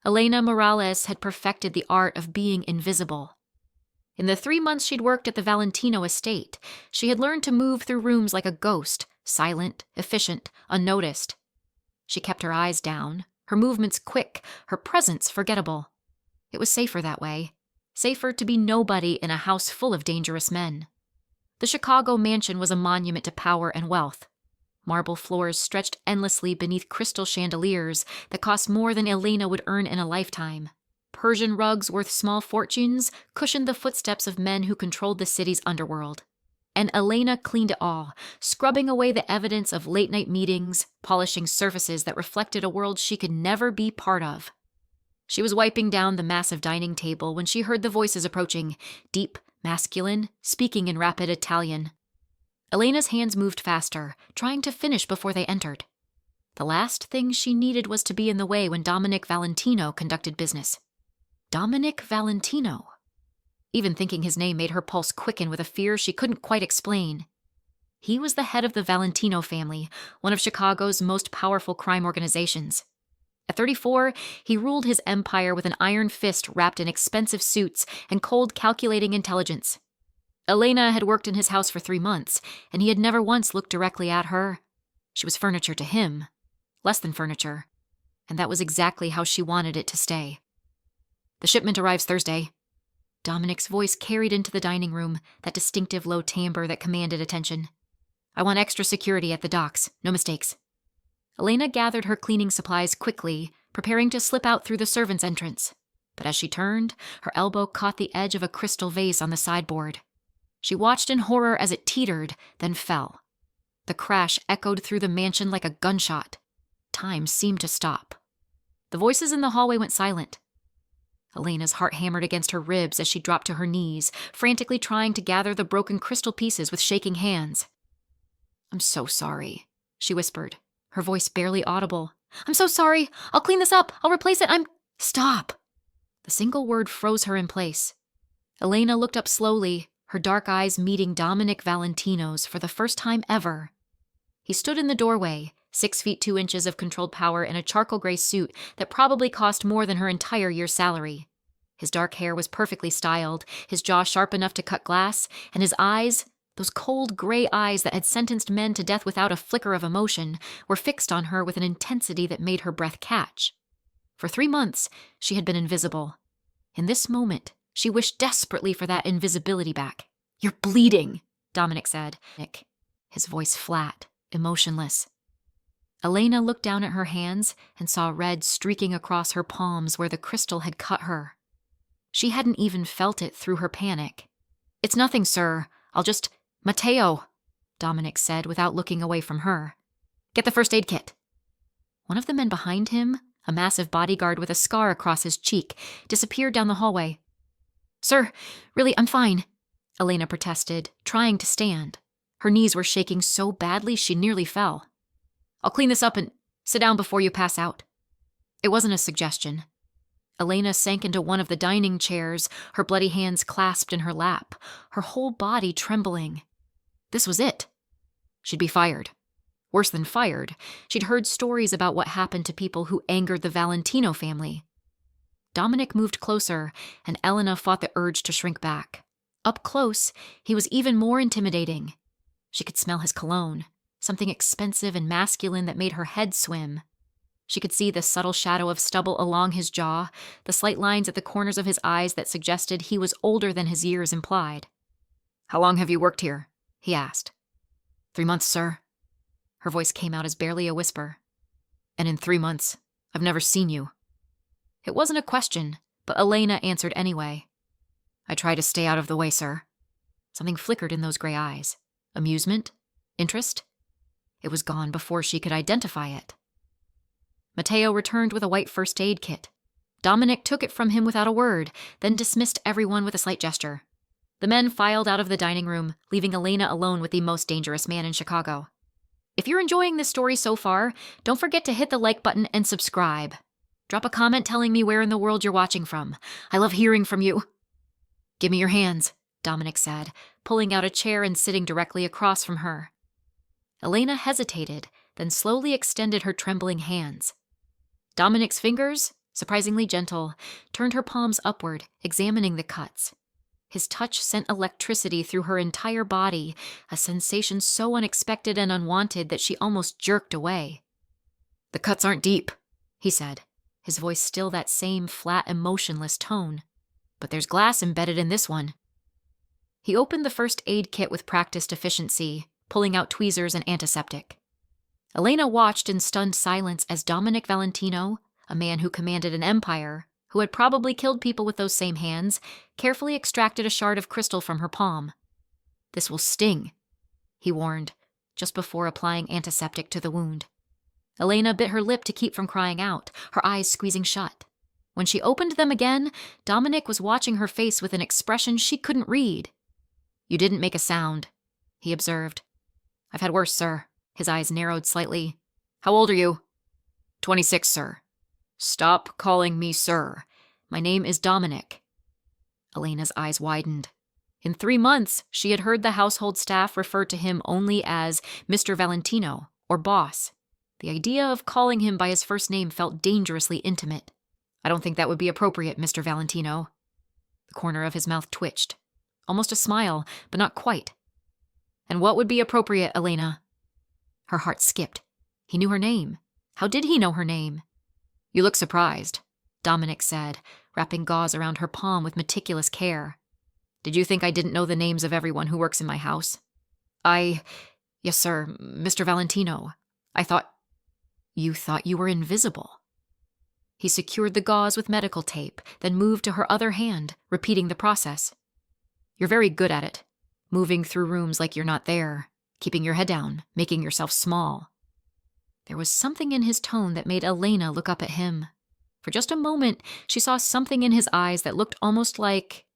Elena Morales had perfected the art of being invisible. In the 3 months she'd worked at the Valentino estate, she had learned to move through rooms like a ghost, silent, efficient, unnoticed. She kept her eyes down, her movements quick, her presence forgettable. It was safer that way. Safer to be nobody in a house full of dangerous men. The Chicago mansion was a monument to power and wealth. Marble floors stretched endlessly beneath crystal chandeliers that cost more than Elena would earn in a lifetime. Persian rugs worth small fortunes cushioned the footsteps of men who controlled the city's underworld. And Elena cleaned it all, scrubbing away the evidence of late-night meetings, polishing surfaces that reflected a world she could never be part of. She was wiping down the massive dining table when she heard the voices approaching, deep, masculine, speaking in rapid Italian. Elena's hands moved faster, trying to finish before they entered. The last thing she needed was to be in the way when Dominic Valentino conducted business. Dominic Valentino. Even thinking his name made her pulse quicken with a fear she couldn't quite explain. He was the head of the Valentino family, one of Chicago's most powerful crime organizations. At 34, he ruled his empire with an iron fist wrapped in expensive suits and cold, calculating intelligence. Elena had worked in his house for 3 months, and he had never once looked directly at her. She was furniture to him, less than furniture, and that was exactly how she wanted it to stay. "The shipment arrives Thursday." Dominic's voice carried into the dining room, that distinctive low timbre that commanded attention. "I want extra security at the docks, no mistakes." Elena gathered her cleaning supplies quickly, preparing to slip out through the servants' entrance. But as she turned, her elbow caught the edge of a crystal vase on the sideboard. She watched in horror as it teetered, then fell. The crash echoed through the mansion like a gunshot. Time seemed to stop. The voices in the hallway went silent. Elena's heart hammered against her ribs as she dropped to her knees, frantically trying to gather the broken crystal pieces with shaking hands. "I'm so sorry," she whispered, her voice barely audible. "I'm so sorry. I'll clean this up. I'll replace it. Stop." The single word froze her in place. Elena looked up slowly, her dark eyes meeting Dominic Valentino's for the first time ever. He stood in the doorway, 6 feet 2 inches of controlled power in a charcoal gray suit that probably cost more than her entire year's salary. His dark hair was perfectly styled, his jaw sharp enough to cut glass, and his eyes, those cold gray eyes that had sentenced men to death without a flicker of emotion, were fixed on her with an intensity that made her breath catch. For 3 months, she had been invisible. In this moment, she wished desperately for that invisibility back. "You're bleeding," Dominic said, his voice flat, emotionless. Elena looked down at her hands and saw red streaking across her palms where the crystal had cut her. She hadn't even felt it through her panic. "It's nothing, sir. I'll just—" "Matteo," Dominic said without looking away from her. "Get the first aid kit." One of the men behind him, a massive bodyguard with a scar across his cheek, disappeared down the hallway. "Sir, really, I'm fine," Elena protested, trying to stand. Her knees were shaking so badly she nearly fell. "I'll clean this up and sit down before you pass out." It wasn't a suggestion. Elena sank into one of the dining chairs, her bloody hands clasped in her lap, her whole body trembling. This was it. She'd be fired. Worse than fired, she'd heard stories about what happened to people who angered the Valentino family. Dominic moved closer, and Elena fought the urge to shrink back. Up close, he was even more intimidating. She could smell his cologne, something expensive and masculine that made her head swim. She could see the subtle shadow of stubble along his jaw, the slight lines at the corners of his eyes that suggested he was older than his years implied. "How long have you worked here?" he asked. 3 months, sir." Her voice came out as barely a whisper. "And in 3 months, I've never seen you." It wasn't a question, but Elena answered anyway. "I try to stay out of the way, sir." Something flickered in those gray eyes. Amusement? Interest? It was gone before she could identify it. Matteo returned with a white first aid kit. Dominic took it from him without a word, then dismissed everyone with a slight gesture. The men filed out of the dining room, leaving Elena alone with the most dangerous man in Chicago. If you're enjoying this story so far, don't forget to hit the like button and subscribe. Drop a comment telling me where in the world you're watching from. I love hearing from you. "Give me your hands," Dominic said, pulling out a chair and sitting directly across from her. Elena hesitated, then slowly extended her trembling hands. Dominic's fingers, surprisingly gentle, turned her palms upward, examining the cuts. His touch sent electricity through her entire body, a sensation so unexpected and unwanted that she almost jerked away. "The cuts aren't deep," he said, his voice still that same flat, emotionless tone. "But there's glass embedded in this one." He opened the first aid kit with practiced efficiency, pulling out tweezers and antiseptic. Elena watched in stunned silence as Dominic Valentino, a man who commanded an empire, who had probably killed people with those same hands, carefully extracted a shard of crystal from her palm. "This will sting," he warned, just before applying antiseptic to the wound. Elena bit her lip to keep from crying out, her eyes squeezing shut. When she opened them again, Dominic was watching her face with an expression she couldn't read. "You didn't make a sound," he observed. "I've had worse, sir." His eyes narrowed slightly. "How old are you?" 26, sir." "Stop calling me sir. My name is Dominic." Elena's eyes widened. In 3 months, she had heard the household staff refer to him only as Mr. Valentino, or boss. The idea of calling him by his first name felt dangerously intimate. "I don't think that would be appropriate, Mr. Valentino." The corner of his mouth twitched. Almost a smile, but not quite. "And what would be appropriate, Elena?" Her heart skipped. He knew her name. How did he know her name? "You look surprised," Dominic said, wrapping gauze around her palm with meticulous care. "Did you think I didn't know the names of everyone who works in my house?" Yes, sir, Mr. Valentino. I thought..." "You thought you were invisible." He secured the gauze with medical tape, then moved to her other hand, repeating the process. "You're very good at it, moving through rooms like you're not there, keeping your head down, making yourself small." There was something in his tone that made Elena look up at him. For just a moment, she saw something in his eyes that looked almost like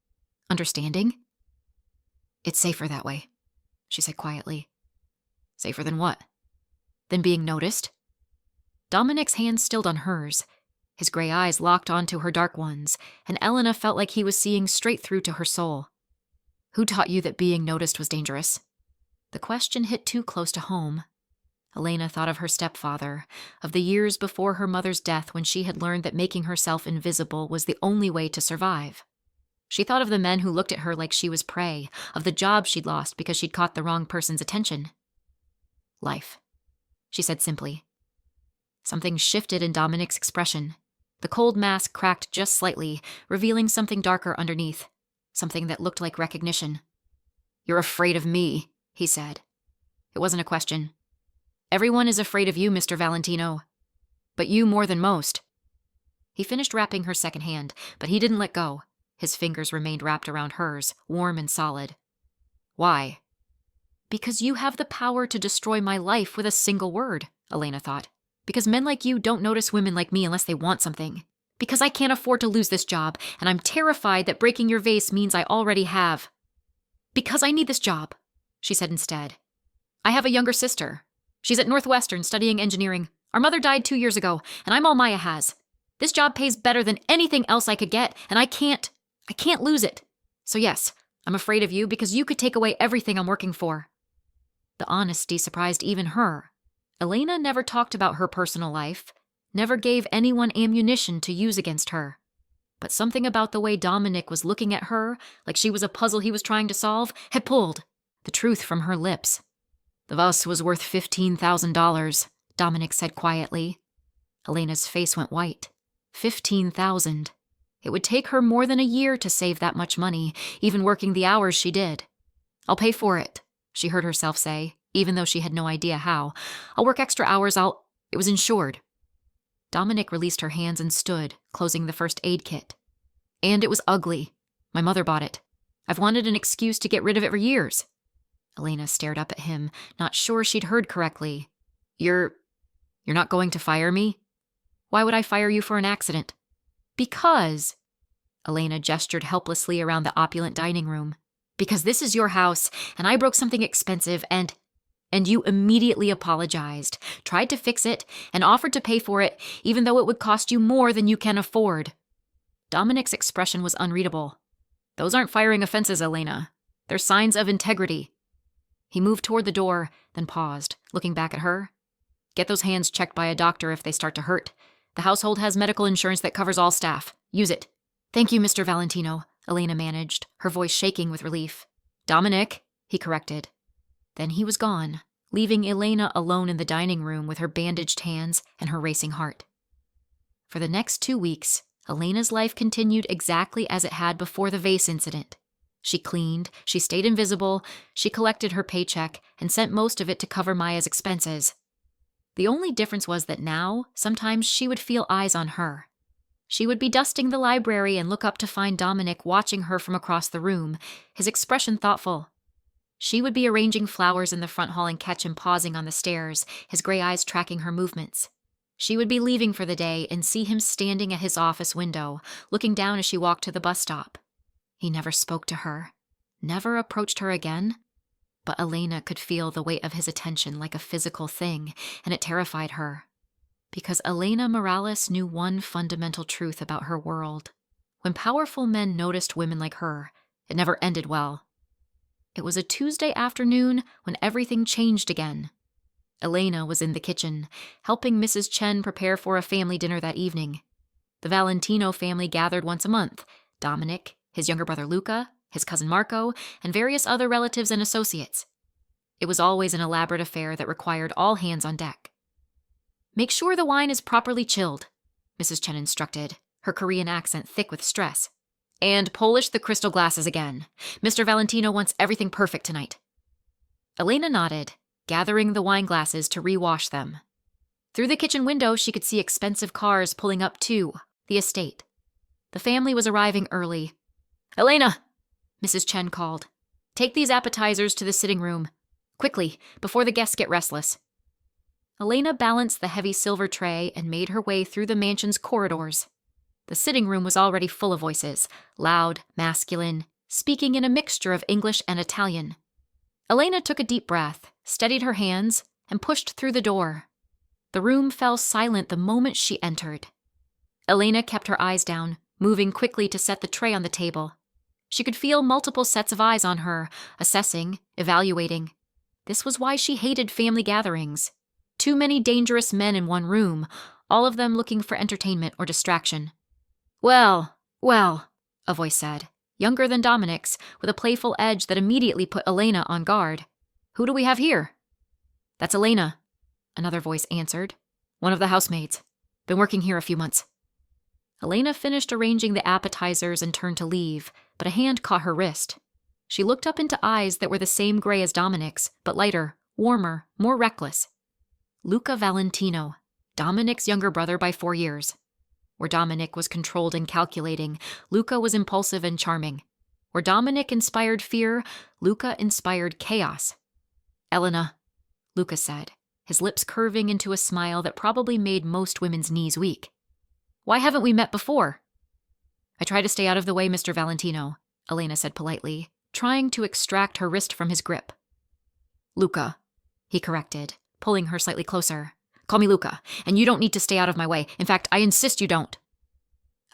understanding. "It's safer that way," she said quietly. "Safer than what?" "Than being noticed." Dominic's hand stilled on hers. His gray eyes locked onto her dark ones, and Elena felt like he was seeing straight through to her soul. "Who taught you that being noticed was dangerous?" The question hit too close to home. Elena thought of her stepfather, of the years before her mother's death when she had learned that making herself invisible was the only way to survive. She thought of the men who looked at her like she was prey, of the job she'd lost because she'd caught the wrong person's attention. "Life," she said simply. Something shifted in Dominic's expression. The cold mask cracked just slightly, revealing something darker underneath, something that looked like recognition. "You're afraid of me," he said. It wasn't a question. "Everyone is afraid of you, Mr. Valentino. But you more than most." He finished wrapping her second hand, but he didn't let go. His fingers remained wrapped around hers, warm and solid. "Why?" "Because you have the power to destroy my life with a single word," Elena thought. "Because men like you don't notice women like me unless they want something. Because I can't afford to lose this job, and I'm terrified that breaking your vase means I already have. Because I need this job," she said instead. "I have a younger sister. She's at Northwestern studying engineering. Our mother died 2 years ago, and I'm all Maya has. This job pays better than anything else I could get, and I can't lose it. So yes, I'm afraid of you because you could take away everything I'm working for." The honesty surprised even her. Elena never talked about her personal life, never gave anyone ammunition to use against her. But something about the way Dominic was looking at her, like she was a puzzle he was trying to solve, had pulled the truth from her lips. "The vase was worth $15,000, Dominic said quietly. Elena's face went white. 15,000. It would take her more than a year to save that much money, even working the hours she did. "I'll pay for it," she heard herself say, even though she had no idea how. "I'll work extra hours, It was insured." Dominic released her hands and stood, closing the first aid kit. "And it was ugly. My mother bought it. I've wanted an excuse to get rid of it for years." Elena stared up at him, not sure she'd heard correctly. You're not going to fire me?" "Why would I fire you for an accident?" "Because..." Elena gestured helplessly around the opulent dining room. "Because this is your house, and I broke something expensive, and you immediately apologized, tried to fix it, and offered to pay for it, even though it would cost you more than you can afford." Dominic's expression was unreadable. "Those aren't firing offenses, Elena. They're signs of integrity." He moved toward the door, then paused, looking back at her. "Get those hands checked by a doctor if they start to hurt. The household has medical insurance that covers all staff. Use it." "Thank you, Mr. Valentino," Elena managed, her voice shaking with relief. "Dominic," he corrected. Then he was gone, leaving Elena alone in the dining room with her bandaged hands and her racing heart. For the next 2 weeks, Elena's life continued exactly as it had before the vase incident. She cleaned, she stayed invisible, she collected her paycheck, and sent most of it to cover Maya's expenses. The only difference was that now, sometimes she would feel eyes on her. She would be dusting the library and look up to find Dominic watching her from across the room, his expression thoughtful. She would be arranging flowers in the front hall and catch him pausing on the stairs, his gray eyes tracking her movements. She would be leaving for the day and see him standing at his office window, looking down as she walked to the bus stop. He never spoke to her, never approached her again. But Elena could feel the weight of his attention like a physical thing, and it terrified her. Because Elena Morales knew one fundamental truth about her world. When powerful men noticed women like her, it never ended well. It was a Tuesday afternoon when everything changed again. Elena was in the kitchen, helping Mrs. Chen prepare for a family dinner that evening. The Valentino family gathered once a month: Dominic, his younger brother Luca, his cousin Marco, and various other relatives and associates. It was always an elaborate affair that required all hands on deck. "Make sure the wine is properly chilled," Mrs. Chen instructed, her Korean accent thick with stress. "And polish the crystal glasses again. Mr. Valentino wants everything perfect tonight." Elena nodded, gathering the wine glasses to rewash them. Through the kitchen window, she could see expensive cars pulling up to the estate. The family was arriving early. "Elena!" Mrs. Chen called. "Take these appetizers to the sitting room. Quickly, before the guests get restless." Elena balanced the heavy silver tray and made her way through the mansion's corridors. The sitting room was already full of voices, loud, masculine, speaking in a mixture of English and Italian. Elena took a deep breath, steadied her hands, and pushed through the door. The room fell silent the moment she entered. Elena kept her eyes down, moving quickly to set the tray on the table. She could feel multiple sets of eyes on her, assessing, evaluating. This was why she hated family gatherings. Too many dangerous men in one room, all of them looking for entertainment or distraction. Well, a voice said, younger than Dominic's, with a playful edge that immediately put Elena on guard. "Who do we have here?" "That's Elena," another voice answered. "One of the housemaids. Been working here a few months." Elena finished arranging the appetizers and turned to leave, but a hand caught her wrist. She looked up into eyes that were the same gray as Dominic's, but lighter, warmer, more reckless. Luca Valentino, Dominic's younger brother by 4 years. Where Dominic was controlled and calculating, Luca was impulsive and charming. Where Dominic inspired fear, Luca inspired chaos. "Elena," Luca said, his lips curving into a smile that probably made most women's knees weak. "Why haven't we met before?" "I try to stay out of the way, Mr. Valentino," Elena said politely, trying to extract her wrist from his grip. "Luca," he corrected, pulling her slightly closer. "Call me Luca, and you don't need to stay out of my way. In fact, I insist you don't."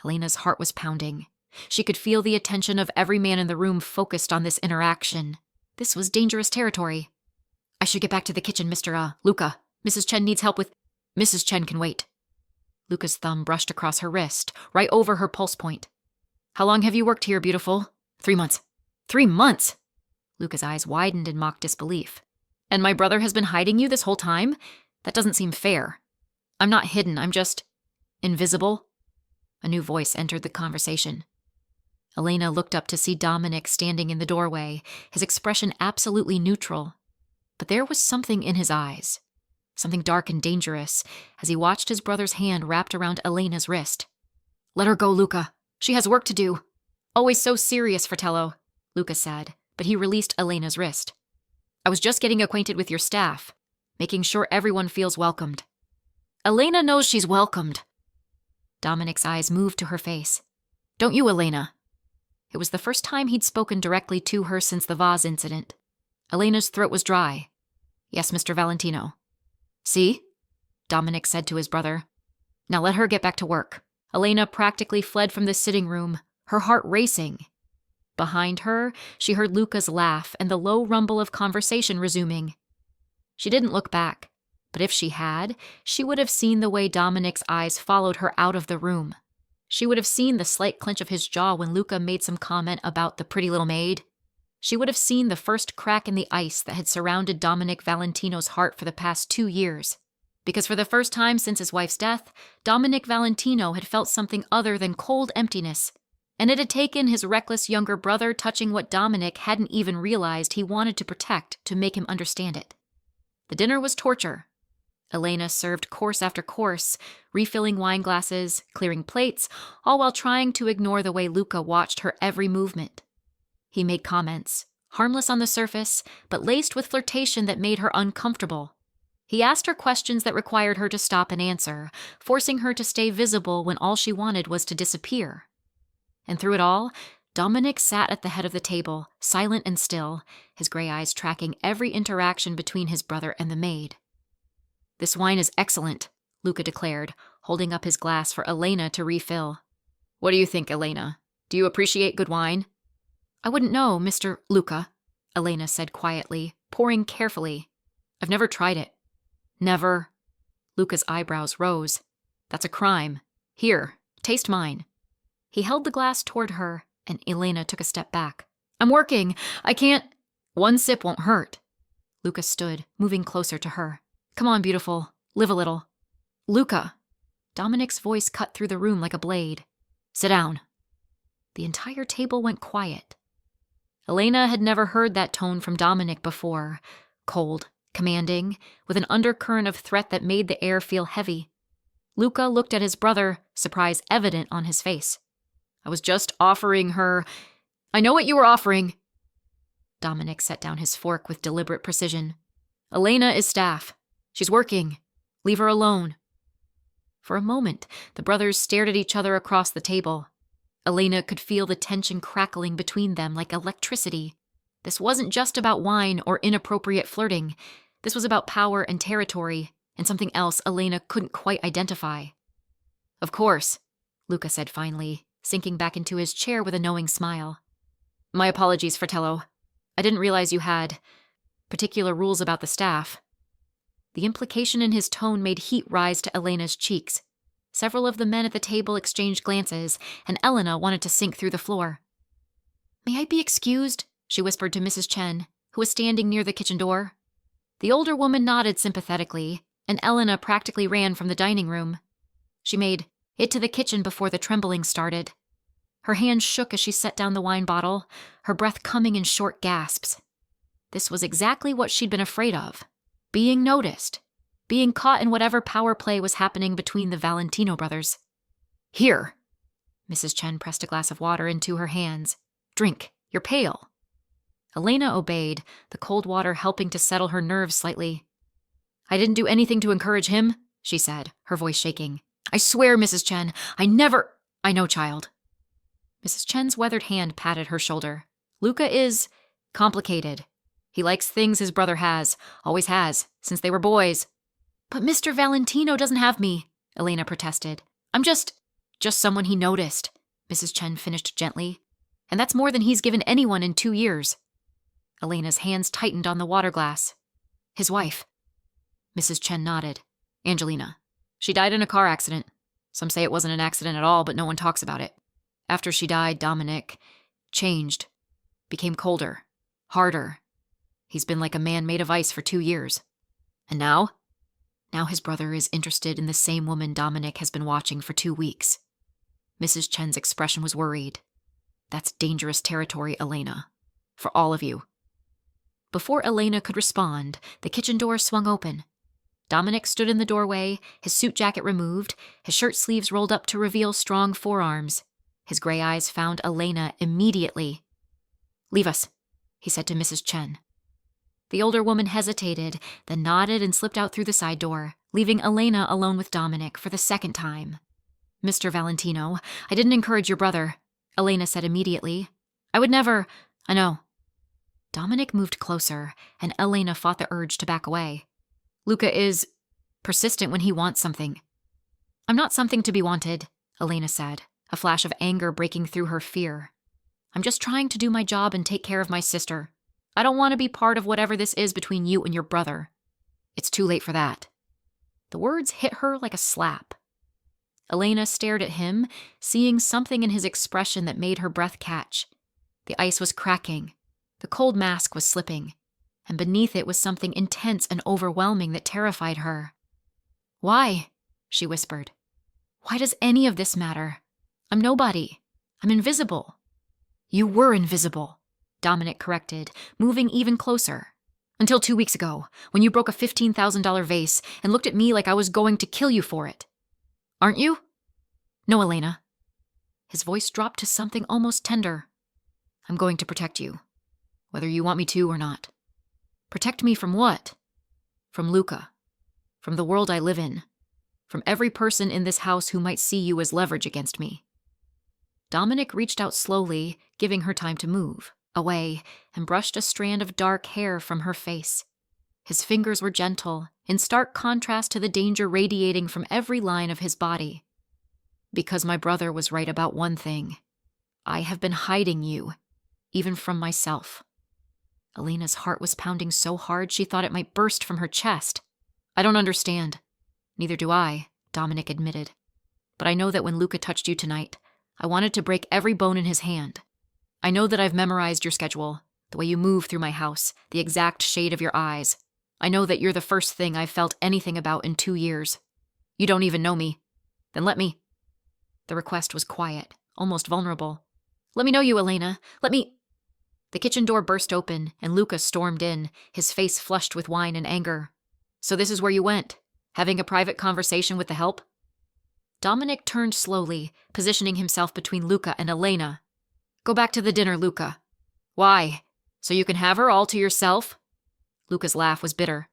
Elena's heart was pounding. She could feel the attention of every man in the room focused on this interaction. This was dangerous territory. "I should get back to the kitchen, Luca. Mrs. Chen needs help with—" "Mrs. Chen can wait." Luca's thumb brushed across her wrist, right over her pulse point. "How long have you worked here, beautiful?" 3 months. 3 months? Luca's eyes widened in mock disbelief. "And my brother has been hiding you this whole time? That doesn't seem fair." "I'm not hidden, I'm just invisible." A new voice entered the conversation. Elena looked up to see Dominic standing in the doorway, his expression absolutely neutral. But there was something in his eyes, something dark and dangerous, as he watched his brother's hand wrapped around Elena's wrist. "Let her go, Luca. She has work to do." "Always so serious, Fratello," Luca said, but he released Elena's wrist. "I was just getting acquainted with your staff, making sure everyone feels welcomed." "Elena knows she's welcomed." Dominic's eyes moved to her face. "Don't you, Elena?" It was the first time he'd spoken directly to her since the vase incident. Elena's throat was dry. "Yes, Mr. Valentino." "See?" Dominic said to his brother. "Now let her get back to work." Elena practically fled from the sitting room, her heart racing. Behind her, she heard Luca's laugh and the low rumble of conversation resuming. She didn't look back. But if she had, she would have seen the way Dominic's eyes followed her out of the room. She would have seen the slight clench of his jaw when Luca made some comment about the pretty little maid. She would have seen the first crack in the ice that had surrounded Dominic Valentino's heart for the past 2 years. Because for the first time since his wife's death, Dominic Valentino had felt something other than cold emptiness, and it had taken his reckless younger brother touching what Dominic hadn't even realized he wanted to protect to make him understand it. The dinner was torture. Elena served course after course, refilling wine glasses, clearing plates, all while trying to ignore the way Luca watched her every movement. He made comments, harmless on the surface, but laced with flirtation that made her uncomfortable. He asked her questions that required her to stop and answer, forcing her to stay visible when all she wanted was to disappear. And through it all, Dominic sat at the head of the table, silent and still, his gray eyes tracking every interaction between his brother and the maid. "This wine is excellent," Luca declared, holding up his glass for Elena to refill. "What do you think, Elena? Do you appreciate good wine?" "I wouldn't know, Mr. Luca," Elena said quietly, pouring carefully. "I've never tried it." "Never?" Luca's eyebrows rose. "That's a crime. Here, taste mine." He held the glass toward her, and Elena took a step back. "I'm working. I can't—" "One sip won't hurt." Luca stood, moving closer to her. "Come on, beautiful. Live a little." "Luca!" Dominic's voice cut through the room like a blade. "Sit down." The entire table went quiet. Elena had never heard that tone from Dominic before. Cold, commanding, with an undercurrent of threat that made the air feel heavy. Luca looked at his brother, surprise evident on his face. "I was just offering her—" "I know what you were offering." Dominic set down his fork with deliberate precision. "Elena is staff. She's working. Leave her alone." For a moment, the brothers stared at each other across the table. Elena could feel the tension crackling between them like electricity. This wasn't just about wine or inappropriate flirting. This was about power and territory, and something else Elena couldn't quite identify. "Of course," Luca said finally, sinking back into his chair with a knowing smile. "My apologies, Fratello. I didn't realize you had particular rules about the staff." The implication in his tone made heat rise to Elena's cheeks. Several of the men at the table exchanged glances, and Elena wanted to sink through the floor. "May I be excused?" she whispered to Mrs. Chen, who was standing near the kitchen door. The older woman nodded sympathetically, and Elena practically ran from the dining room. She made it to the kitchen before the trembling started. Her hands shook as she set down the wine bottle, her breath coming in short gasps. This was exactly what she'd been afraid of. Being noticed. Being caught in whatever power play was happening between the Valentino brothers. "Here." Mrs. Chen pressed a glass of water into her hands. "Drink. You're pale." Elena obeyed, the cold water helping to settle her nerves slightly. "I didn't do anything to encourage him," she said, her voice shaking. "I swear, Mrs. Chen, I never—" "I know, child." Mrs. Chen's weathered hand patted her shoulder. "Luca is complicated. He likes things his brother has, always has, since they were boys." "But Mr. Valentino doesn't have me," Elena protested. "I'm just someone he noticed," Mrs. Chen finished gently. "And that's more than he's given anyone in 2 years." Elena's hands tightened on the water glass. "His wife." Mrs. Chen nodded. "Angelina. She died in a car accident. Some say it wasn't an accident at all, but no one talks about it. After she died, Dominic changed. Became colder. Harder. He's been like a man made of ice for 2 years. And now? Now his brother is interested in the same woman Dominic has been watching for 2 weeks." Mrs. Chen's expression was worried. "That's dangerous territory, Elena. For all of you." Before Elena could respond, the kitchen door swung open. Dominic stood in the doorway, his suit jacket removed, his shirt sleeves rolled up to reveal strong forearms. His gray eyes found Elena immediately. "Leave us," he said to Mrs. Chen. The older woman hesitated, then nodded and slipped out through the side door, leaving Elena alone with Dominic for the second time. "Mr. Valentino, I didn't encourage your brother," Elena said immediately. "I would never—" "I know." Dominic moved closer, and Elena fought the urge to back away. "Luca is persistent when he wants something." "I'm not something to be wanted," Elena said, a flash of anger breaking through her fear. "I'm just trying to do my job and take care of my sister. I don't want to be part of whatever this is between you and your brother." "It's too late for that," The words hit her like a slap. Elena stared at him, seeing something in his expression that made her breath catch. The ice was cracking. The cold mask was slipping. And beneath it was something intense and overwhelming that terrified her. "Why?" she whispered. "Why does any of this matter? I'm nobody. I'm invisible." "You were invisible," Dominic corrected, moving even closer. "Until 2 weeks ago, when you broke a $15,000 vase and looked at me like I was going to kill you for it. Aren't you?" "No, Elena." His voice dropped to something almost tender. "I'm going to protect you, whether you want me to or not." "Protect me from what?" "From Luca. From the world I live in. From every person in this house who might see you as leverage against me." Dominic reached out slowly, giving her time to move, away, and brushed a strand of dark hair from her face. His fingers were gentle, in stark contrast to the danger radiating from every line of his body. "Because my brother was right about one thing. I have been hiding you, even from myself." Elena's heart was pounding so hard she thought it might burst from her chest. "I don't understand." "Neither do I," Dominic admitted. "But I know that when Luca touched you tonight, I wanted to break every bone in his hand. I know that I've memorized your schedule, the way you move through my house, the exact shade of your eyes. I know that you're the first thing I've felt anything about in 2 years. You don't even know me. Then let me." The request was quiet, almost vulnerable. "Let me know you, Elena. Let me—" The kitchen door burst open, and Luca stormed in, his face flushed with wine and anger. "So this is where you went? Having a private conversation with the help?" Dominic turned slowly, positioning himself between Luca and Elena. "Go back to the dinner, Luca." "Why? So you can have her all to yourself?" Luca's laugh was bitter.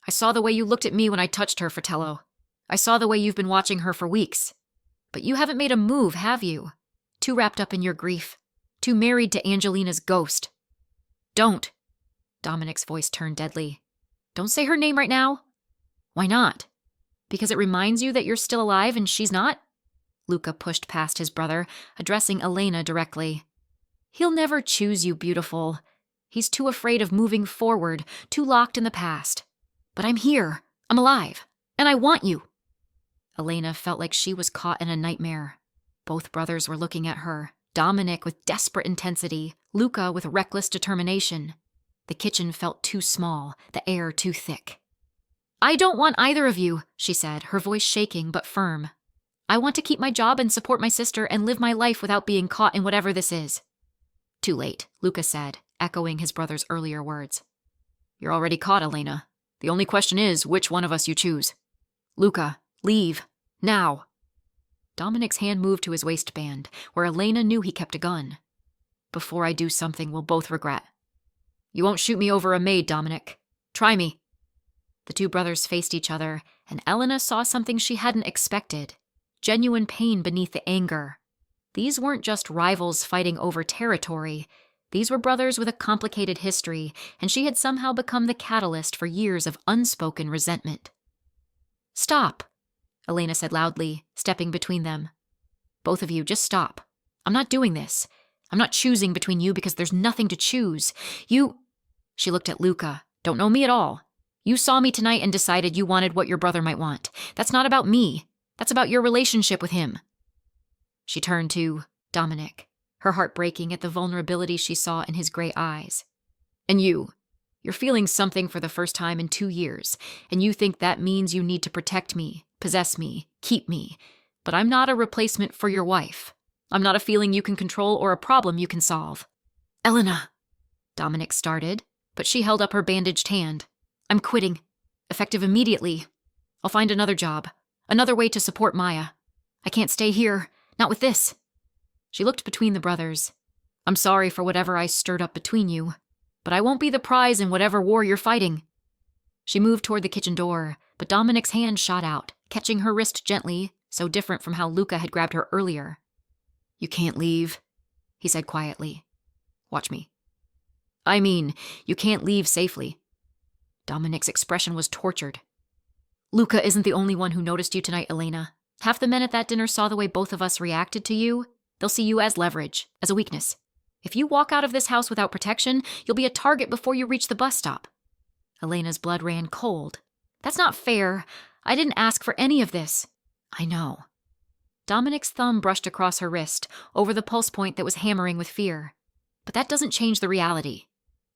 "I saw the way you looked at me when I touched her, Fratello. I saw the way you've been watching her for weeks. But you haven't made a move, have you? Too wrapped up in your grief. Too married to Angelina's ghost." "Don't." Dominic's voice turned deadly. "Don't say her name right now." "Why not? Because it reminds you that you're still alive and she's not?" Luca pushed past his brother, addressing Elena directly. "He'll never choose you, beautiful. He's too afraid of moving forward, too locked in the past. But I'm here. I'm alive. And I want you." Elena felt like she was caught in a nightmare. Both brothers were looking at her, Dominic with desperate intensity, Luca with reckless determination. The kitchen felt too small, the air too thick. "I don't want either of you," she said, her voice shaking but firm. "I want to keep my job and support my sister and live my life without being caught in whatever this is." "Too late," Luca said, echoing his brother's earlier words. "You're already caught, Elena. The only question is which one of us you choose. Luca, leave. Now." Dominic's hand moved to his waistband, where Elena knew he kept a gun. "Before I do something we'll both regret. You won't shoot me over a maid, Dominic. Try me." The two brothers faced each other, and Elena saw something she hadn't expected. Genuine pain beneath the anger. These weren't just rivals fighting over territory. These were brothers with a complicated history, and she had somehow become the catalyst for years of unspoken resentment. "Stop," Elena said loudly, stepping between them. "Both of you, just stop. I'm not doing this. I'm not choosing between you because there's nothing to choose. You—" She looked at Luca. "Don't know me at all. You saw me tonight and decided you wanted what your brother might want. That's not about me. That's about your relationship with him." She turned to Dominic, her heart breaking at the vulnerability she saw in his gray eyes. "And you're feeling something for the first time in 2 years, and you think that means you need to protect me, possess me, keep me. But I'm not a replacement for your wife. I'm not a feeling you can control or a problem you can solve." "Elena," Dominic started, but she held up her bandaged hand. "I'm quitting. Effective immediately. I'll find another job. Another way to support Maya. I can't stay here. Not with this." She looked between the brothers. "I'm sorry for whatever I stirred up between you, but I won't be the prize in whatever war you're fighting." She moved toward the kitchen door, but Dominic's hand shot out, catching her wrist gently, so different from how Luca had grabbed her earlier. "You can't leave," he said quietly. "Watch me. I mean, you can't leave safely." Dominic's expression was tortured. "Luca isn't the only one who noticed you tonight, Elena. Half the men at that dinner saw the way both of us reacted to you. They'll see you as leverage, as a weakness. If you walk out of this house without protection, you'll be a target before you reach the bus stop." Elena's blood ran cold. "That's not fair. I didn't ask for any of this. I know. Dominic's thumb brushed across her wrist, over the pulse point that was hammering with fear. But that doesn't change the reality.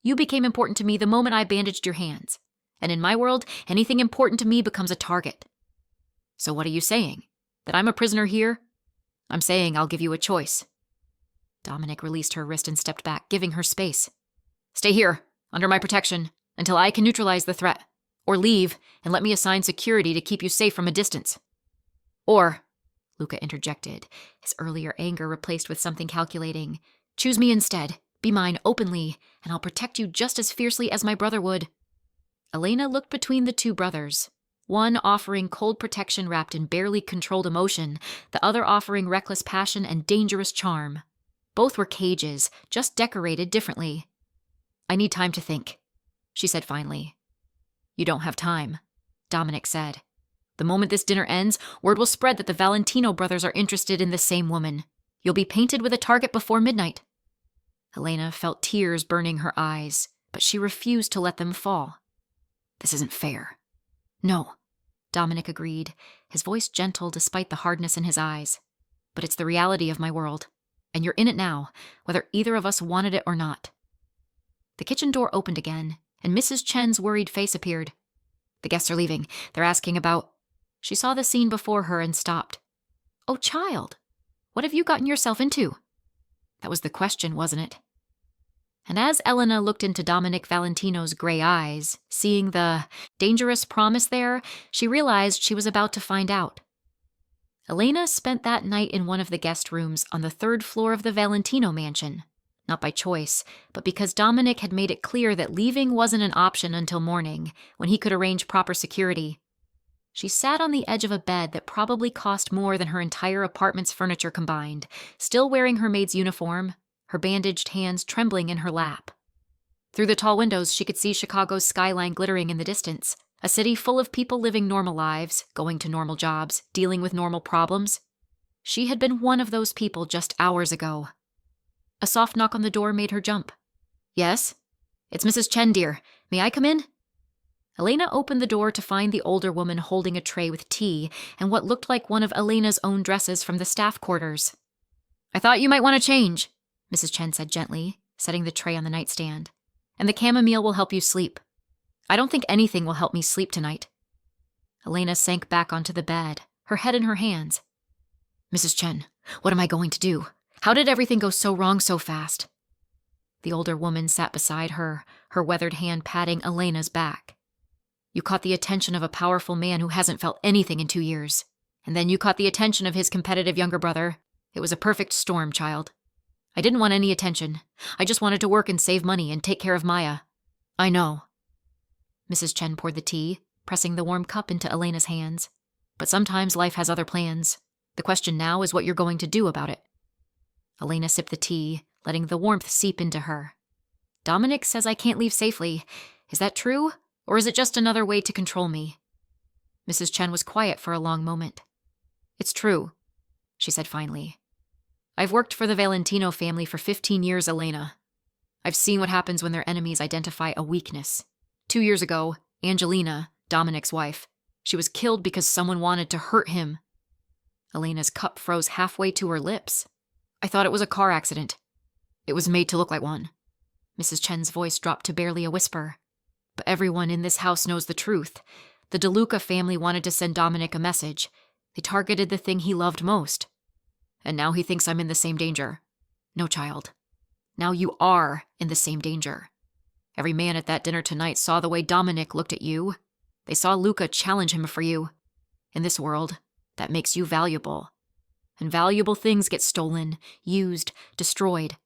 You became important to me the moment I bandaged your hands. And in my world, anything important to me becomes a target. So what are you saying? That I'm a prisoner here? I'm saying I'll give you a choice. Dominic released her wrist and stepped back, giving her space. Stay here, under my protection, until I can neutralize the threat. Or leave, and let me assign security to keep you safe from a distance. Or, Luca interjected, his earlier anger replaced with something calculating, choose me instead, be mine openly, and I'll protect you just as fiercely as my brother would. Elena looked between the two brothers, one offering cold protection wrapped in barely controlled emotion, the other offering reckless passion and dangerous charm. Both were cages, just decorated differently. I need time to think, she said finally. You don't have time, Dominic said. The moment this dinner ends, word will spread that the Valentino brothers are interested in the same woman. You'll be painted with a target before midnight. Elena felt tears burning her eyes, but she refused to let them fall. This isn't fair. No, Dominic agreed, his voice gentle despite the hardness in his eyes. But it's the reality of my world, and you're in it now, whether either of us wanted it or not. The kitchen door opened again, and Mrs. Chen's worried face appeared. The guests are leaving. They're asking about... She saw the scene before her and stopped. Oh, child, what have you gotten yourself into? That was the question, wasn't it? And as Elena looked into Dominic Valentino's gray eyes, seeing the dangerous promise there, she realized she was about to find out. Elena spent that night in one of the guest rooms on the 3rd floor of the Valentino mansion. Not by choice, but because Dominic had made it clear that leaving wasn't an option until morning, when he could arrange proper security. She sat on the edge of a bed that probably cost more than her entire apartment's furniture combined, still wearing her maid's uniform, her bandaged hands trembling in her lap. Through the tall windows, she could see Chicago's skyline glittering in the distance, a city full of people living normal lives, going to normal jobs, dealing with normal problems. She had been one of those people just hours ago. A soft knock on the door made her jump. Yes? It's Mrs. Chen, dear. May I come in? Elena opened the door to find the older woman holding a tray with tea and what looked like one of Elena's own dresses from the staff quarters. I thought you might want to change, Mrs. Chen said gently, setting the tray on the nightstand. And the chamomile will help you sleep. I don't think anything will help me sleep tonight. Elena sank back onto the bed, her head in her hands. Mrs. Chen, what am I going to do? How did everything go so wrong so fast? The older woman sat beside her, her weathered hand patting Elena's back. You caught the attention of a powerful man who hasn't felt anything in 2 years. And then you caught the attention of his competitive younger brother. It was a perfect storm, child. I didn't want any attention. I just wanted to work and save money and take care of Maya. I know. Mrs. Chen poured the tea, pressing the warm cup into Elena's hands. But sometimes life has other plans. The question now is what you're going to do about it. Elena sipped the tea, letting the warmth seep into her. Dominic says I can't leave safely. Is that true? Or is it just another way to control me? Mrs. Chen was quiet for a long moment. It's true, she said finally. I've worked for the Valentino family for 15 years, Elena. I've seen what happens when their enemies identify a weakness. 2 years ago, Angelina, Dominic's wife, she was killed because someone wanted to hurt him. Elena's cup froze halfway to her lips. I thought it was a car accident. It was made to look like one. Mrs. Chen's voice dropped to barely a whisper. But everyone in this house knows the truth. The DeLuca family wanted to send Dominic a message. They targeted the thing he loved most. And now he thinks I'm in the same danger. No, child. Now you are in the same danger. Every man at that dinner tonight saw the way Dominic looked at you. They saw Luca challenge him for you. In this world, that makes you valuable. And valuable things get stolen, used, destroyed.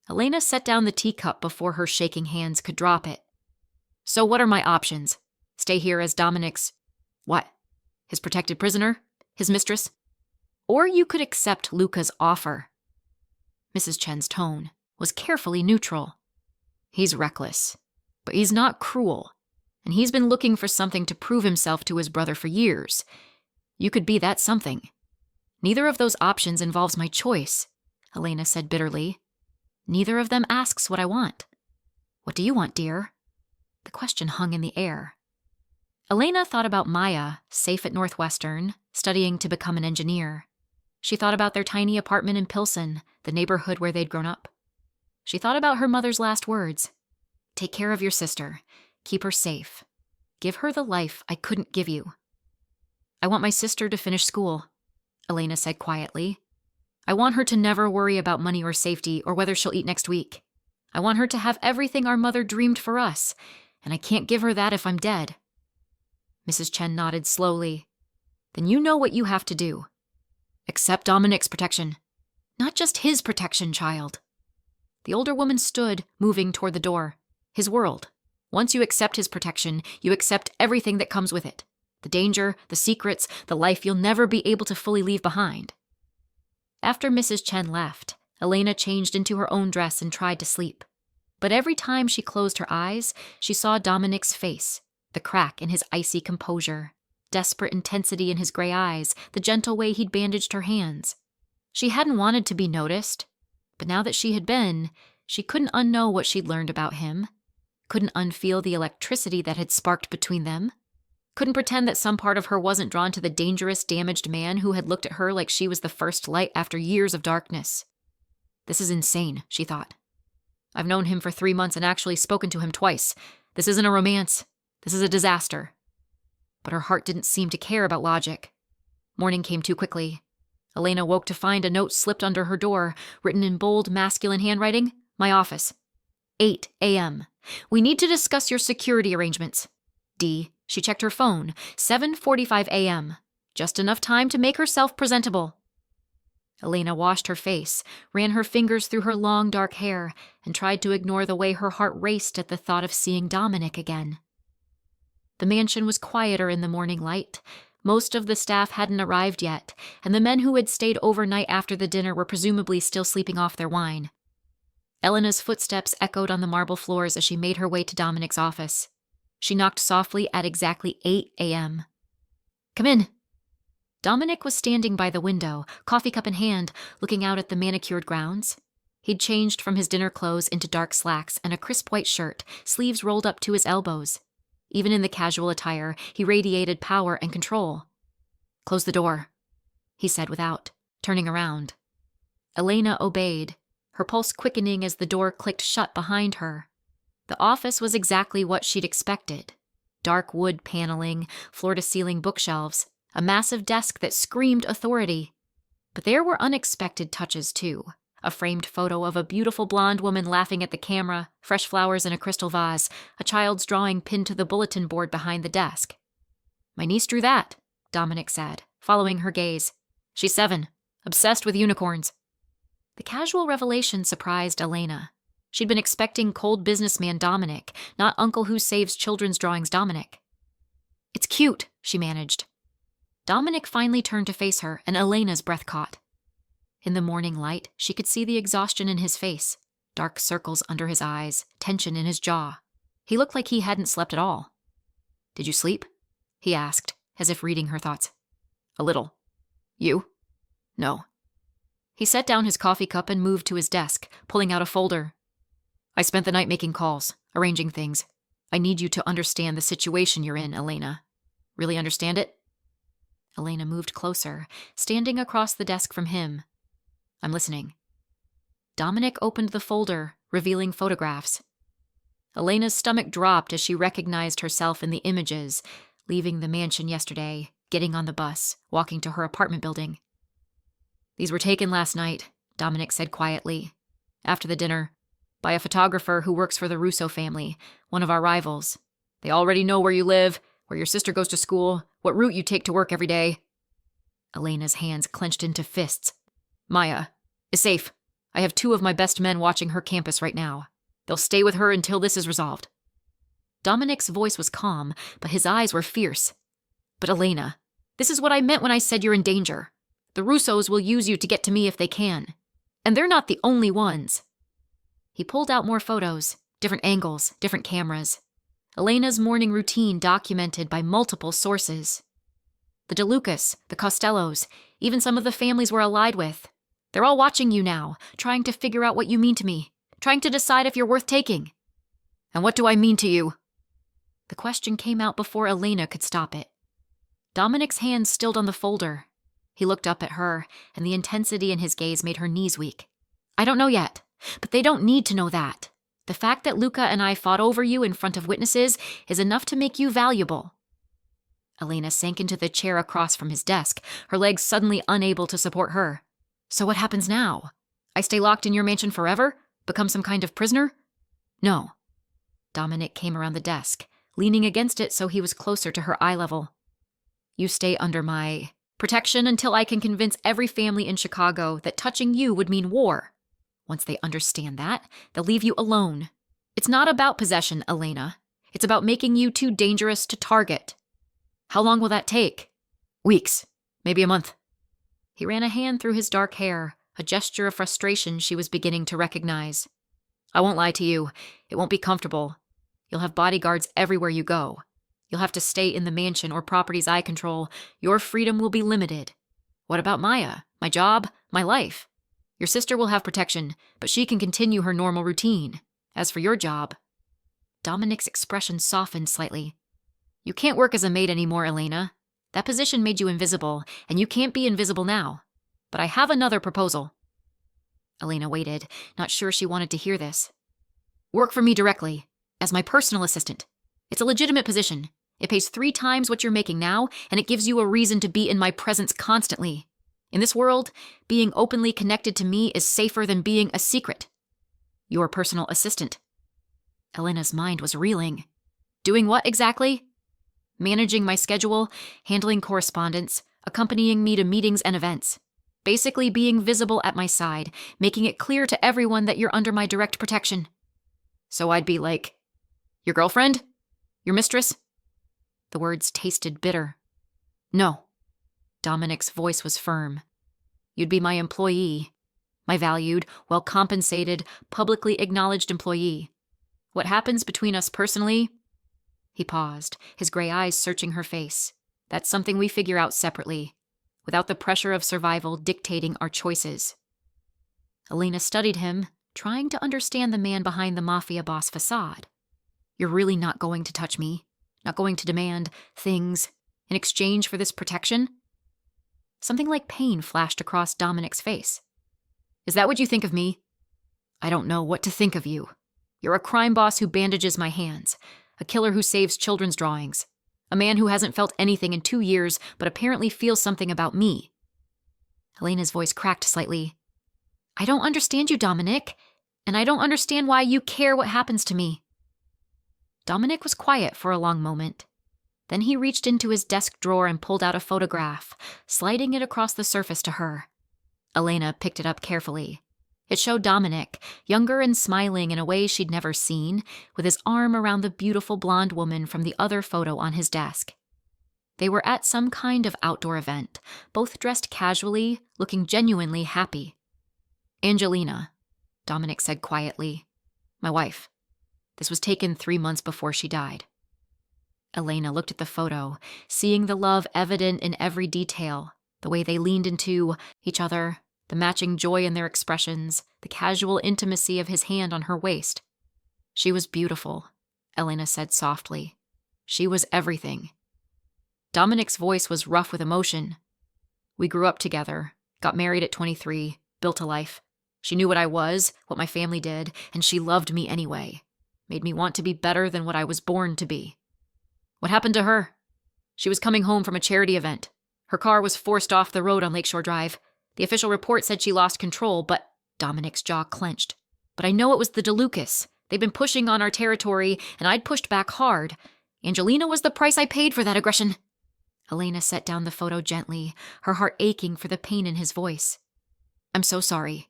Elena set down the teacup before her shaking hands could drop it. So what are my options? Stay here as Dominic's... what? His protected prisoner? His mistress? Or you could accept Luca's offer. Mrs. Chen's tone was carefully neutral. He's reckless, but he's not cruel, and he's been looking for something to prove himself to his brother for years. You could be that something. Neither of those options involves my choice, Elena said bitterly. Neither of them asks what I want. What do you want, dear? The question hung in the air. Elena thought about Maya, safe at Northwestern, studying to become an engineer. She thought about their tiny apartment in Pilsen, the neighborhood where they'd grown up. She thought about her mother's last words. Take care of your sister. Keep her safe. Give her the life I couldn't give you. I want my sister to finish school, Elena said quietly. I want her to never worry about money or safety or whether she'll eat next week. I want her to have everything our mother dreamed for us, and I can't give her that if I'm dead. Mrs. Chen nodded slowly. Then you know what you have to do. Accept Dominic's protection. Not just his protection, child. The older woman stood, moving toward the door. His world. Once you accept his protection, you accept everything that comes with it. The danger, the secrets, the life you'll never be able to fully leave behind. After Mrs. Chen left, Elena changed into her own dress and tried to sleep. But every time she closed her eyes, she saw Dominic's face, the crack in his icy composure, desperate intensity in his gray eyes, the gentle way he'd bandaged her hands. She hadn't wanted to be noticed, but now that she had been, she couldn't unknow what she'd learned about him, couldn't unfeel the electricity that had sparked between them, couldn't pretend that some part of her wasn't drawn to the dangerous, damaged man who had looked at her like she was the first light after years of darkness. This is insane, she thought. I've known him for 3 months and actually spoken to him twice. This isn't a romance. This is a disaster. But her heart didn't seem to care about logic. Morning came too quickly. Elena woke to find a note slipped under her door, written in bold, masculine handwriting. My office. 8 a.m. We need to discuss your security arrangements. D. She checked her phone. 7:45 a.m. Just enough time to make herself presentable. Elena washed her face, ran her fingers through her long dark hair, and tried to ignore the way her heart raced at the thought of seeing Dominic again. The mansion was quieter in the morning light. Most of the staff hadn't arrived yet, and the men who had stayed overnight after the dinner were presumably still sleeping off their wine. Elena's footsteps echoed on the marble floors as she made her way to Dominic's office. She knocked softly at exactly 8 a.m. Come in. Dominic was standing by the window, coffee cup in hand, looking out at the manicured grounds. He'd changed from his dinner clothes into dark slacks and a crisp white shirt, sleeves rolled up to his elbows. Even in the casual attire, he radiated power and control. Close the door, he said without turning around. Elena obeyed, her pulse quickening as the door clicked shut behind her. The office was exactly what she'd expected. Dark wood paneling, floor-to-ceiling bookshelves, a massive desk that screamed authority. But there were unexpected touches, too. A framed photo of a beautiful blonde woman laughing at the camera, fresh flowers in a crystal vase, a child's drawing pinned to the bulletin board behind the desk. My niece drew that, Dominic said, following her gaze. She's 7, obsessed with unicorns. The casual revelation surprised Elena. She'd been expecting cold businessman Dominic, not uncle who saves children's drawings Dominic. It's cute, she managed. Dominic finally turned to face her, and Elena's breath caught. In the morning light, she could see the exhaustion in his face, dark circles under his eyes, tension in his jaw. He looked like he hadn't slept at all. Did you sleep? He asked, as if reading her thoughts. A little. You? No. He set down his coffee cup and moved to his desk, pulling out a folder. I spent the night making calls, arranging things. I need you to understand the situation you're in, Elena. Really understand it? Elena moved closer, standing across the desk from him. I'm listening. Dominic opened the folder, revealing photographs. Elena's stomach dropped as she recognized herself in the images, leaving the mansion yesterday, getting on the bus, walking to her apartment building. These were taken last night, Dominic said quietly. After the dinner, by a photographer who works for the Russo family, one of our rivals. They already know where you live, where your sister goes to school, what route you take to work every day. Elena's hands clenched into fists. Maya is safe. I have 2 of my best men watching her campus right now. They'll stay with her until this is resolved. Dominic's voice was calm, but his eyes were fierce. But Elena, this is what I meant when I said you're in danger. The Russos will use you to get to me if they can. And they're not the only ones. He pulled out more photos, different angles, different cameras. Elena's morning routine documented by multiple sources. The DeLucas, the Costellos, even some of the families we're allied with. They're all watching you now, trying to figure out what you mean to me, trying to decide if you're worth taking. And what do I mean to you? The question came out before Elena could stop it. Dominic's hands stilled on the folder. He looked up at her, and the intensity in his gaze made her knees weak. I don't know yet, but they don't need to know that. The fact that Luca and I fought over you in front of witnesses is enough to make you valuable. Elena sank into the chair across from his desk, her legs suddenly unable to support her. So what happens now? I stay locked in your mansion forever? Become some kind of prisoner? No. Dominic came around the desk, leaning against it so he was closer to her eye level. You stay under my protection until I can convince every family in Chicago that touching you would mean war. Once they understand that, they'll leave you alone. It's not about possession, Elena. It's about making you too dangerous to target. How long will that take? Weeks. Maybe a month. He ran a hand through his dark hair, a gesture of frustration she was beginning to recognize. I won't lie to you. It won't be comfortable. You'll have bodyguards everywhere you go. You'll have to stay in the mansion or properties I control. Your freedom will be limited. What about Maya? My job? My life? Your sister will have protection, but she can continue her normal routine. As for your job... Dominic's expression softened slightly. You can't work as a maid anymore, Elena. That position made you invisible, and you can't be invisible now. But I have another proposal. Elena waited, not sure she wanted to hear this. Work for me directly, as my personal assistant. It's a legitimate position. It pays 3 times what you're making now, and it gives you a reason to be in my presence constantly. In this world, being openly connected to me is safer than being a secret. Your personal assistant. Elena's mind was reeling. Doing what exactly? Managing my schedule, handling correspondence, accompanying me to meetings and events. Basically being visible at my side, making it clear to everyone that you're under my direct protection. So I'd be like, your girlfriend? Your mistress? The words tasted bitter. No. Dominic's voice was firm. You'd be my employee. My valued, well-compensated, publicly acknowledged employee. What happens between us personally? He paused, his gray eyes searching her face. That's something we figure out separately, without the pressure of survival dictating our choices. Elena studied him, trying to understand the man behind the Mafia boss facade. You're really not going to touch me? Not going to demand things in exchange for this protection? Something like pain flashed across Dominic's face. Is that what you think of me? I don't know what to think of you. You're a crime boss who bandages my hands, a killer who saves children's drawings, a man who hasn't felt anything in 2 years but apparently feels something about me. Elena's voice cracked slightly. I don't understand you, Dominic, and I don't understand why you care what happens to me. Dominic was quiet for a long moment. Then he reached into his desk drawer and pulled out a photograph, sliding it across the surface to her. Elena picked it up carefully. It showed Dominic, younger and smiling in a way she'd never seen, with his arm around the beautiful blonde woman from the other photo on his desk. They were at some kind of outdoor event, both dressed casually, looking genuinely happy. Angelina, Dominic said quietly. My wife. This was taken 3 months before she died. Elena looked at the photo, seeing the love evident in every detail, the way they leaned into each other, the matching joy in their expressions, the casual intimacy of his hand on her waist. She was beautiful, Elena said softly. She was everything. Dominic's voice was rough with emotion. We grew up together, got married at 23, built a life. She knew what I was, what my family did, and she loved me anyway. Made me want to be better than what I was born to be. What happened to her? She was coming home from a charity event. Her car was forced off the road on Lakeshore Drive. The official report said she lost control, but Dominic's jaw clenched. But I know it was the DeLucas. They'd been pushing on our territory, and I'd pushed back hard. Angelina was the price I paid for that aggression. Elena set down the photo gently, her heart aching for the pain in his voice. I'm so sorry.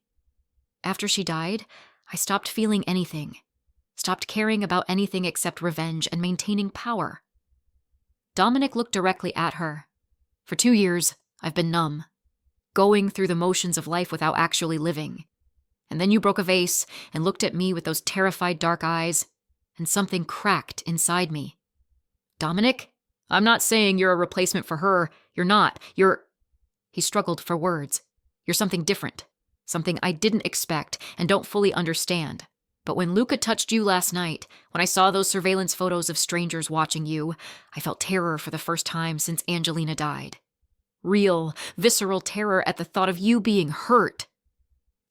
After she died, I stopped feeling anything. Stopped caring about anything except revenge and maintaining power. Dominic looked directly at her. For 2 years, I've been numb. Going through the motions of life without actually living. And then you broke a vase and looked at me with those terrified dark eyes, and something cracked inside me. Dominic, I'm not saying you're a replacement for her. You're not. He struggled for words. You're something different. Something I didn't expect and don't fully understand. But when Luca touched you last night, when I saw those surveillance photos of strangers watching you, I felt terror for the first time since Angelina died. Real, visceral terror at the thought of you being hurt.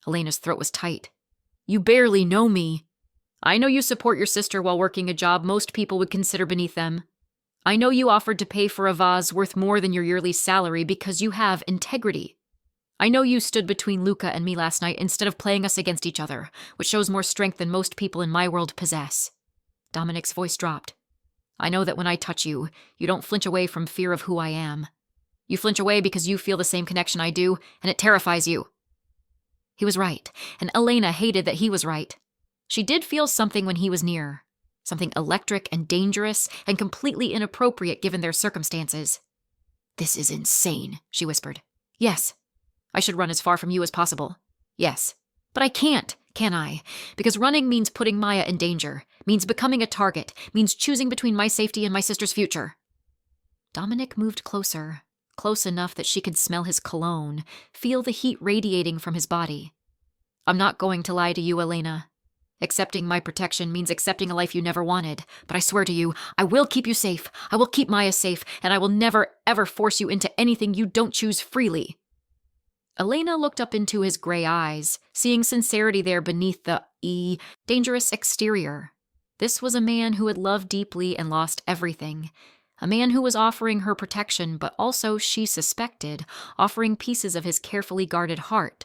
Elena's throat was tight. You barely know me. I know you support your sister while working a job most people would consider beneath them. I know you offered to pay for a vase worth more than your yearly salary because you have integrity. I know you stood between Luca and me last night instead of playing us against each other, which shows more strength than most people in my world possess. Dominic's voice dropped. I know that when I touch you, you don't flinch away from fear of who I am. You flinch away because you feel the same connection I do, and it terrifies you. He was right, and Elena hated that he was right. She did feel something when he was near. Something electric and dangerous and completely inappropriate given their circumstances. This is insane, she whispered. Yes. I should run as far from you as possible. Yes. But I can't, can I? Because running means putting Maya in danger, means becoming a target, means choosing between my safety and my sister's future. Dominic moved closer, close enough that she could smell his cologne, feel the heat radiating from his body. I'm not going to lie to you, Elena. Accepting my protection means accepting a life you never wanted, but I swear to you, I will keep you safe, I will keep Maya safe, and I will never, ever force you into anything you don't choose freely. Elena looked up into his gray eyes, seeing sincerity there beneath the dangerous exterior. This was a man who had loved deeply and lost everything. A man who was offering her protection, but also, she suspected, offering pieces of his carefully guarded heart.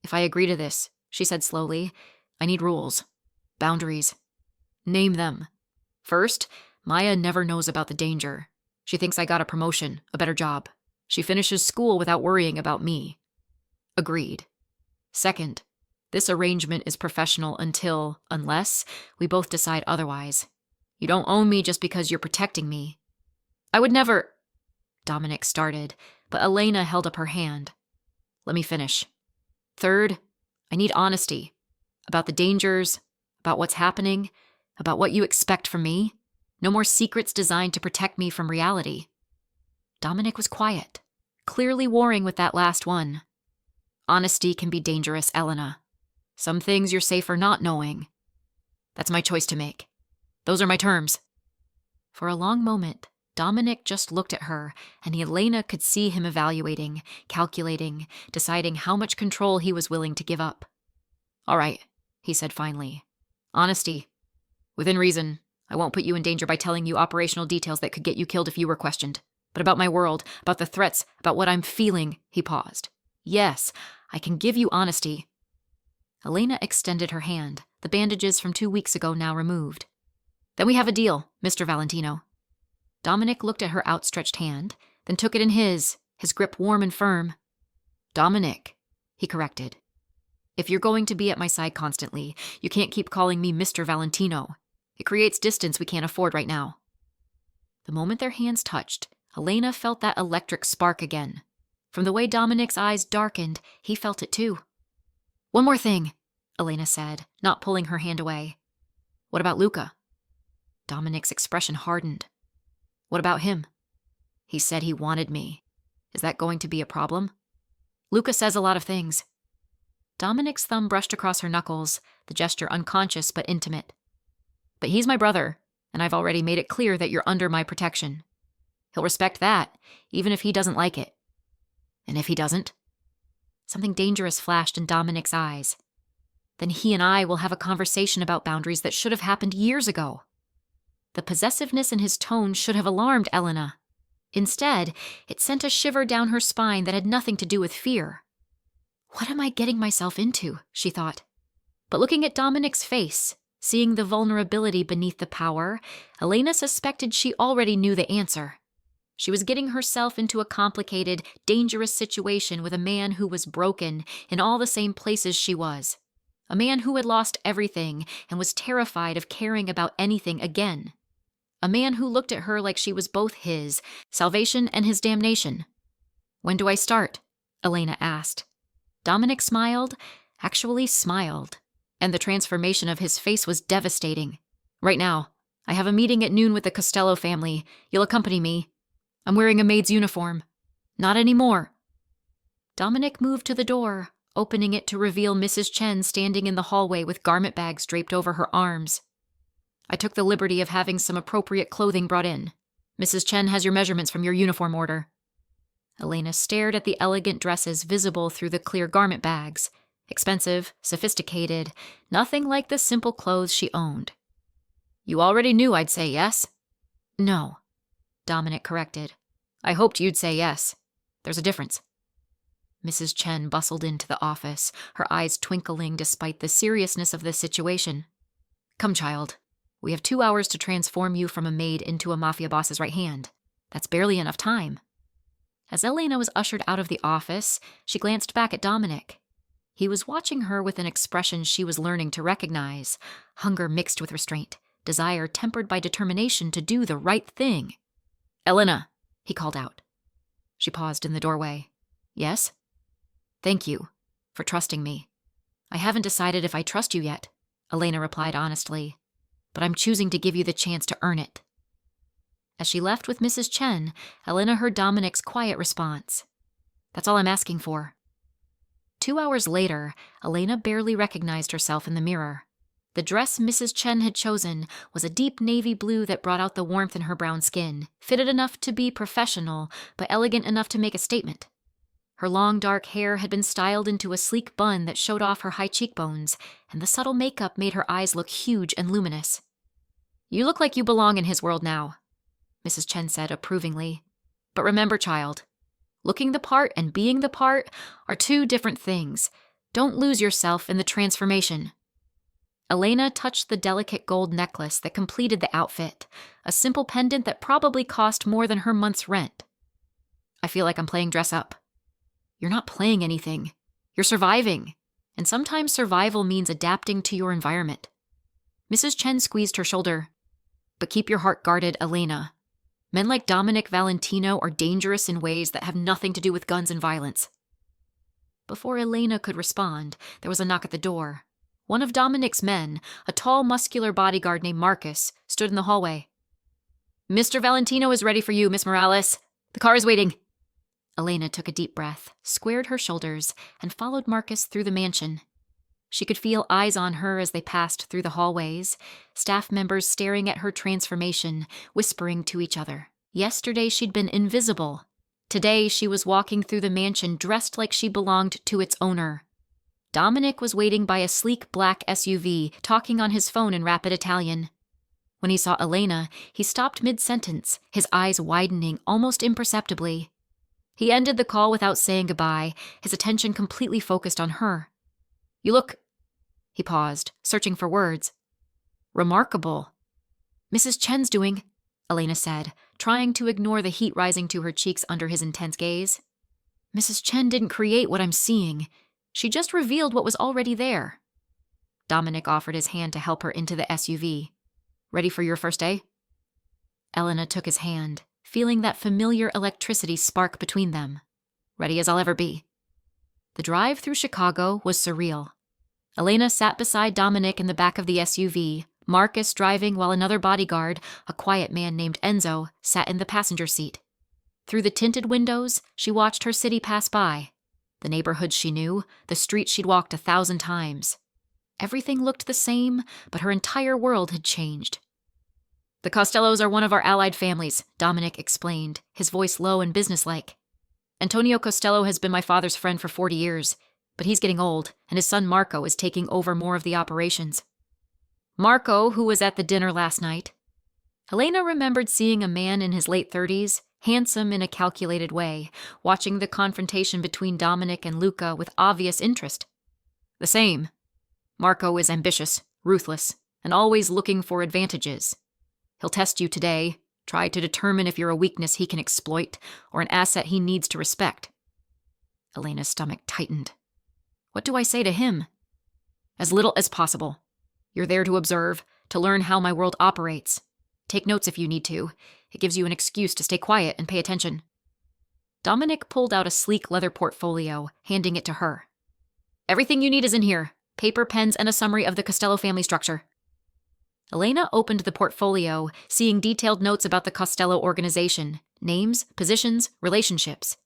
If I agree to this, she said slowly, I need rules. Boundaries. Name them. First, Maya never knows about the danger. She thinks I got a promotion, a better job. She finishes school without worrying about me. Agreed. Second, this arrangement is professional unless we both decide otherwise. You don't own me just because you're protecting me. I would never... Dominic started, but Elena held up her hand. Let me finish. Third, I need honesty. About the dangers, about what's happening, about what you expect from me. No more secrets designed to protect me from reality. Dominic was quiet, clearly warring with that last one. Honesty can be dangerous, Elena. Some things you're safer not knowing. That's my choice to make. Those are my terms. For a long moment, Dominic just looked at her, and Elena could see him evaluating, calculating, deciding how much control he was willing to give up. All right, he said finally. Honesty. Within reason, I won't put you in danger by telling you operational details that could get you killed if you were questioned. But about my world, about the threats, about what I'm feeling, he paused. Yes, I can give you honesty. Elena extended her hand, the bandages from 2 weeks ago now removed. Then we have a deal, Mr. Valentino. Dominic looked at her outstretched hand, then took it in his grip warm and firm. Dominic, he corrected. If you're going to be at my side constantly, you can't keep calling me Mr. Valentino. It creates distance we can't afford right now. The moment their hands touched, Elena felt that electric spark again. From the way Dominic's eyes darkened, he felt it too. One more thing, Elena said, not pulling her hand away. What about Luca? Dominic's expression hardened. What about him? He said he wanted me. Is that going to be a problem? Luca says a lot of things. Dominic's thumb brushed across her knuckles, the gesture unconscious but intimate. But he's my brother, and I've already made it clear that you're under my protection. He'll respect that, even if he doesn't like it. And if he doesn't? Something dangerous flashed in Dominic's eyes. Then he and I will have a conversation about boundaries that should have happened years ago. The possessiveness in his tone should have alarmed Elena. Instead, it sent a shiver down her spine that had nothing to do with fear. What am I getting myself into? She thought. But looking at Dominic's face, seeing the vulnerability beneath the power, Elena suspected she already knew the answer. She was getting herself into a complicated, dangerous situation with a man who was broken in all the same places she was. A man who had lost everything and was terrified of caring about anything again. A man who looked at her like she was both his salvation and his damnation. When do I start? Elena asked. Dominic smiled, actually smiled, and the transformation of his face was devastating. Right now. I have a meeting at noon with the Costello family. You'll accompany me. I'm wearing a maid's uniform. Not anymore. Dominic moved to the door, opening it to reveal Mrs. Chen standing in the hallway with garment bags draped over her arms. I took the liberty of having some appropriate clothing brought in. Mrs. Chen has your measurements from your uniform order. Elena stared at the elegant dresses visible through the clear garment bags. Expensive, sophisticated, nothing like the simple clothes she owned. You already knew I'd say yes? No, Dominic corrected. I hoped you'd say yes. There's a difference. Mrs. Chen bustled into the office, her eyes twinkling despite the seriousness of the situation. Come, child. We have 2 hours to transform you from a maid into a mafia boss's right hand. That's barely enough time. As Elena was ushered out of the office, she glanced back at Dominic. He was watching her with an expression she was learning to recognize, hunger mixed with restraint, desire tempered by determination to do the right thing. Elena, he called out. She paused in the doorway. Yes? Thank you for trusting me. I haven't decided if I trust you yet, Elena replied honestly, but I'm choosing to give you the chance to earn it. As she left with Mrs. Chen, Elena heard Dominic's quiet response. That's all I'm asking for. 2 hours later, Elena barely recognized herself in the mirror. The dress Mrs. Chen had chosen was a deep navy blue that brought out the warmth in her brown skin, fitted enough to be professional, but elegant enough to make a statement. Her long dark hair had been styled into a sleek bun that showed off her high cheekbones, and the subtle makeup made her eyes look huge and luminous. You look like you belong in his world now, Mrs. Chen said approvingly. But remember, child, looking the part and being the part are two different things. Don't lose yourself in the transformation. Elena touched the delicate gold necklace that completed the outfit, a simple pendant that probably cost more than her month's rent. I feel like I'm playing dress up. You're not playing anything. You're surviving. And sometimes survival means adapting to your environment. Mrs. Chen squeezed her shoulder. But keep your heart guarded, Elena. Men like Dominic Valentino are dangerous in ways that have nothing to do with guns and violence. Before Elena could respond, there was a knock at the door. One of Dominic's men, a tall, muscular bodyguard named Marcus, stood in the hallway. Mr. Valentino is ready for you, Miss Morales. The car is waiting. Elena took a deep breath, squared her shoulders, and followed Marcus through the mansion. She could feel eyes on her as they passed through the hallways, staff members staring at her transformation, whispering to each other. Yesterday she'd been invisible. Today she was walking through the mansion dressed like she belonged to its owner. Dominic was waiting by a sleek black SUV, talking on his phone in rapid Italian. When he saw Elena, he stopped mid-sentence, his eyes widening almost imperceptibly. He ended the call without saying goodbye, his attention completely focused on her. You look... He paused, searching for words. Remarkable. Mrs. Chen's doing, Elena said, trying to ignore the heat rising to her cheeks under his intense gaze. Mrs. Chen didn't create what I'm seeing. She just revealed what was already there. Dominic offered his hand to help her into the SUV. Ready for your first day? Elena took his hand, feeling that familiar electricity spark between them. Ready as I'll ever be. The drive through Chicago was surreal. Elena sat beside Dominic in the back of the SUV, Marcus driving while another bodyguard, a quiet man named Enzo, sat in the passenger seat. Through the tinted windows, she watched her city pass by. The neighborhoods she knew, the streets she'd walked 1,000 times. Everything looked the same, but her entire world had changed. The Costellos are one of our allied families, Dominic explained, his voice low and businesslike. Antonio Costello has been my father's friend for 40 years, but he's getting old, and his son Marco is taking over more of the operations. Marco, who was at the dinner last night. Elena remembered seeing a man in his late 30s, handsome in a calculated way, watching the confrontation between Dominic and Luca with obvious interest. The same. Marco is ambitious, ruthless, and always looking for advantages. He'll test you today, try to determine if you're a weakness he can exploit or an asset he needs to respect. Elena's stomach tightened. What do I say to him? As little as possible. You're there to observe, to learn how my world operates. Take notes if you need to. It gives you an excuse to stay quiet and pay attention. Dominic pulled out a sleek leather portfolio, handing it to her. Everything you need is in here. Paper, pens, and a summary of the Costello family structure. Elena opened the portfolio, seeing detailed notes about the Costello organization, names, positions, relationships.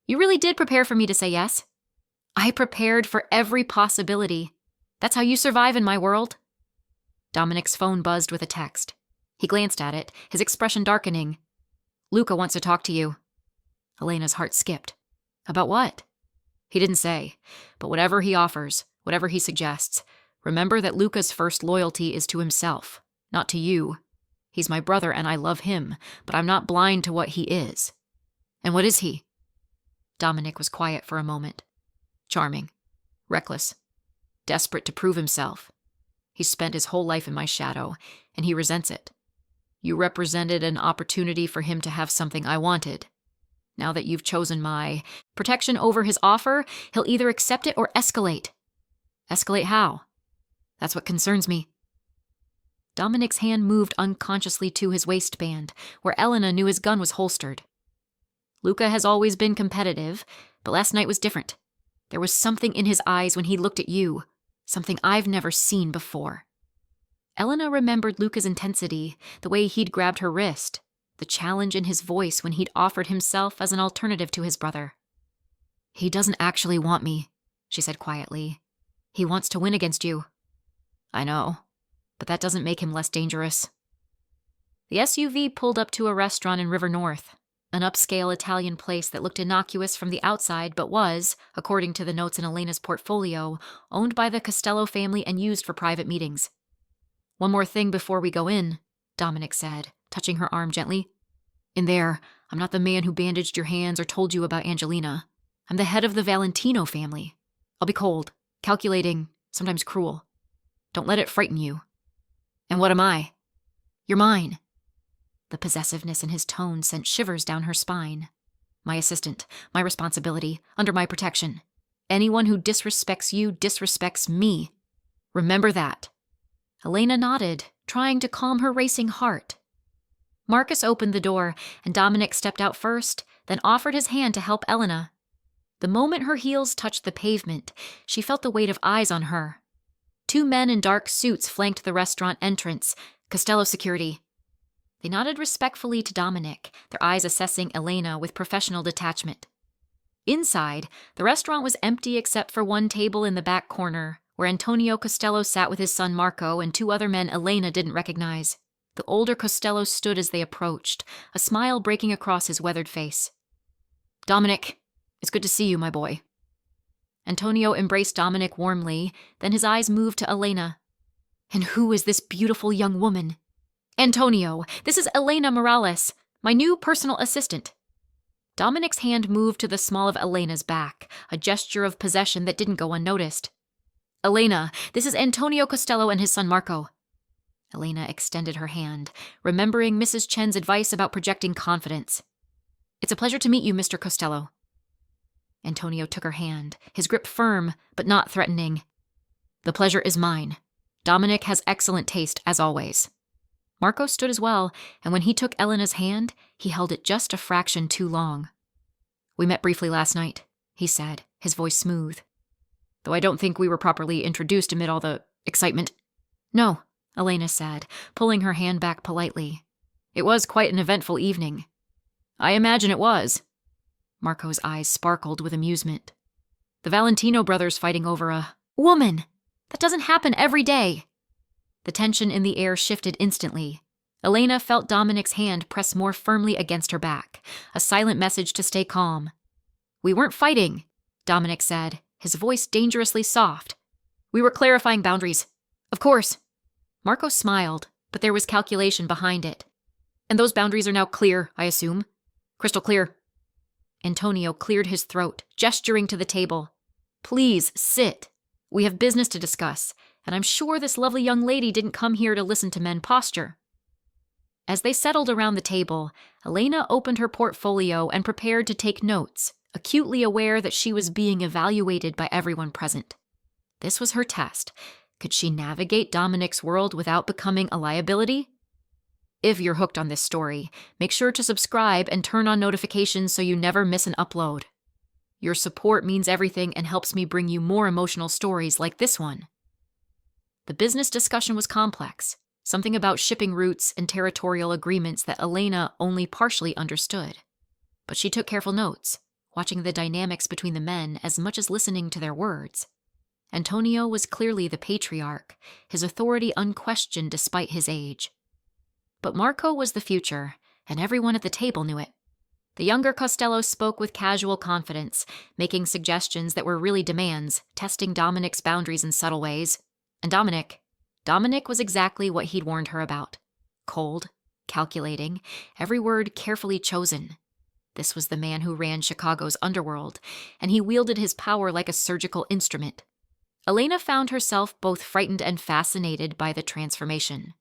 You really did prepare for me to say yes? I prepared for every possibility. That's how you survive in my world. Dominic's phone buzzed with a text. He glanced at it, his expression darkening. Luca wants to talk to you. Elena's heart skipped. About what? He didn't say, but whatever he offers, whatever he suggests, remember that Luca's first loyalty is to himself, not to you. He's my brother and I love him, but I'm not blind to what he is. And what is he? Dominic was quiet for a moment. Charming, reckless, desperate to prove himself. He's spent his whole life in my shadow, and he resents it. You represented an opportunity for him to have something I wanted. Now that you've chosen my protection over his offer, he'll either accept it or escalate. Escalate how? That's what concerns me. Dominic's hand moved unconsciously to his waistband, where Elena knew his gun was holstered. Luca has always been competitive, but last night was different. There was something in his eyes when he looked at you, something I've never seen before. Elena remembered Luca's intensity, the way he'd grabbed her wrist, the challenge in his voice when he'd offered himself as an alternative to his brother. He doesn't actually want me, she said quietly. He wants to win against you. I know, but that doesn't make him less dangerous. The SUV pulled up to a restaurant in River North, an upscale Italian place that looked innocuous from the outside but was, according to the notes in Elena's portfolio, owned by the Costello family and used for private meetings. One more thing before we go in, Dominic said, touching her arm gently. In there, I'm not the man who bandaged your hands or told you about Angelina. I'm the head of the Valentino family. I'll be cold, calculating, sometimes cruel. Don't let it frighten you. And what am I? You're mine. The possessiveness in his tone sent shivers down her spine. My assistant, my responsibility, under my protection. Anyone who disrespects you disrespects me. Remember that. Elena nodded, trying to calm her racing heart. Marcus opened the door, and Dominic stepped out first, then offered his hand to help Elena. The moment her heels touched the pavement, she felt the weight of eyes on her. 2 men in dark suits flanked the restaurant entrance, Costello security. They nodded respectfully to Dominic, their eyes assessing Elena with professional detachment. Inside, the restaurant was empty except for one table in the back corner, where Antonio Costello sat with his son Marco and 2 other men Elena didn't recognize. The older Costello stood as they approached, a smile breaking across his weathered face. Dominic, it's good to see you, my boy. Antonio embraced Dominic warmly, then his eyes moved to Elena. And who is this beautiful young woman? Antonio, this is Elena Morales, my new personal assistant. Dominic's hand moved to the small of Elena's back, a gesture of possession that didn't go unnoticed. Elena, this is Antonio Costello and his son Marco. Elena extended her hand, remembering Mrs. Chen's advice about projecting confidence. It's a pleasure to meet you, Mr. Costello. Antonio took her hand, his grip firm, but not threatening. The pleasure is mine. Dominic has excellent taste, as always. Marco stood as well, and when he took Elena's hand, he held it just a fraction too long. We met briefly last night, he said, his voice smooth. Though I don't think we were properly introduced amid all the excitement. No, Elena said, pulling her hand back politely. It was quite an eventful evening. I imagine it was. Marco's eyes sparkled with amusement. The Valentino brothers fighting over a woman. That doesn't happen every day. The tension in the air shifted instantly. Elena felt Dominic's hand press more firmly against her back, a silent message to stay calm. We weren't fighting, Dominic said, his voice dangerously soft. We were clarifying boundaries. Of course. Marco smiled, but there was calculation behind it. And those boundaries are now clear, I assume. Crystal clear. Antonio cleared his throat, gesturing to the table. Please, sit. We have business to discuss, and I'm sure this lovely young lady didn't come here to listen to men posture. As they settled around the table, Elena opened her portfolio and prepared to take notes, acutely aware that she was being evaluated by everyone present. This was her test. Could she navigate Dominic's world without becoming a liability? If you're hooked on this story, make sure to subscribe and turn on notifications so you never miss an upload. Your support means everything and helps me bring you more emotional stories like this one. The business discussion was complex, something about shipping routes and territorial agreements that Elena only partially understood. But she took careful notes, watching the dynamics between the men as much as listening to their words. Antonio was clearly the patriarch, his authority unquestioned despite his age. But Marco was the future, and everyone at the table knew it. The younger Costello spoke with casual confidence, making suggestions that were really demands, testing Dominic's boundaries in subtle ways. And Dominic was exactly what he'd warned her about. Cold, calculating, every word carefully chosen. This was the man who ran Chicago's underworld, and he wielded his power like a surgical instrument. Elena found herself both frightened and fascinated by the transformation.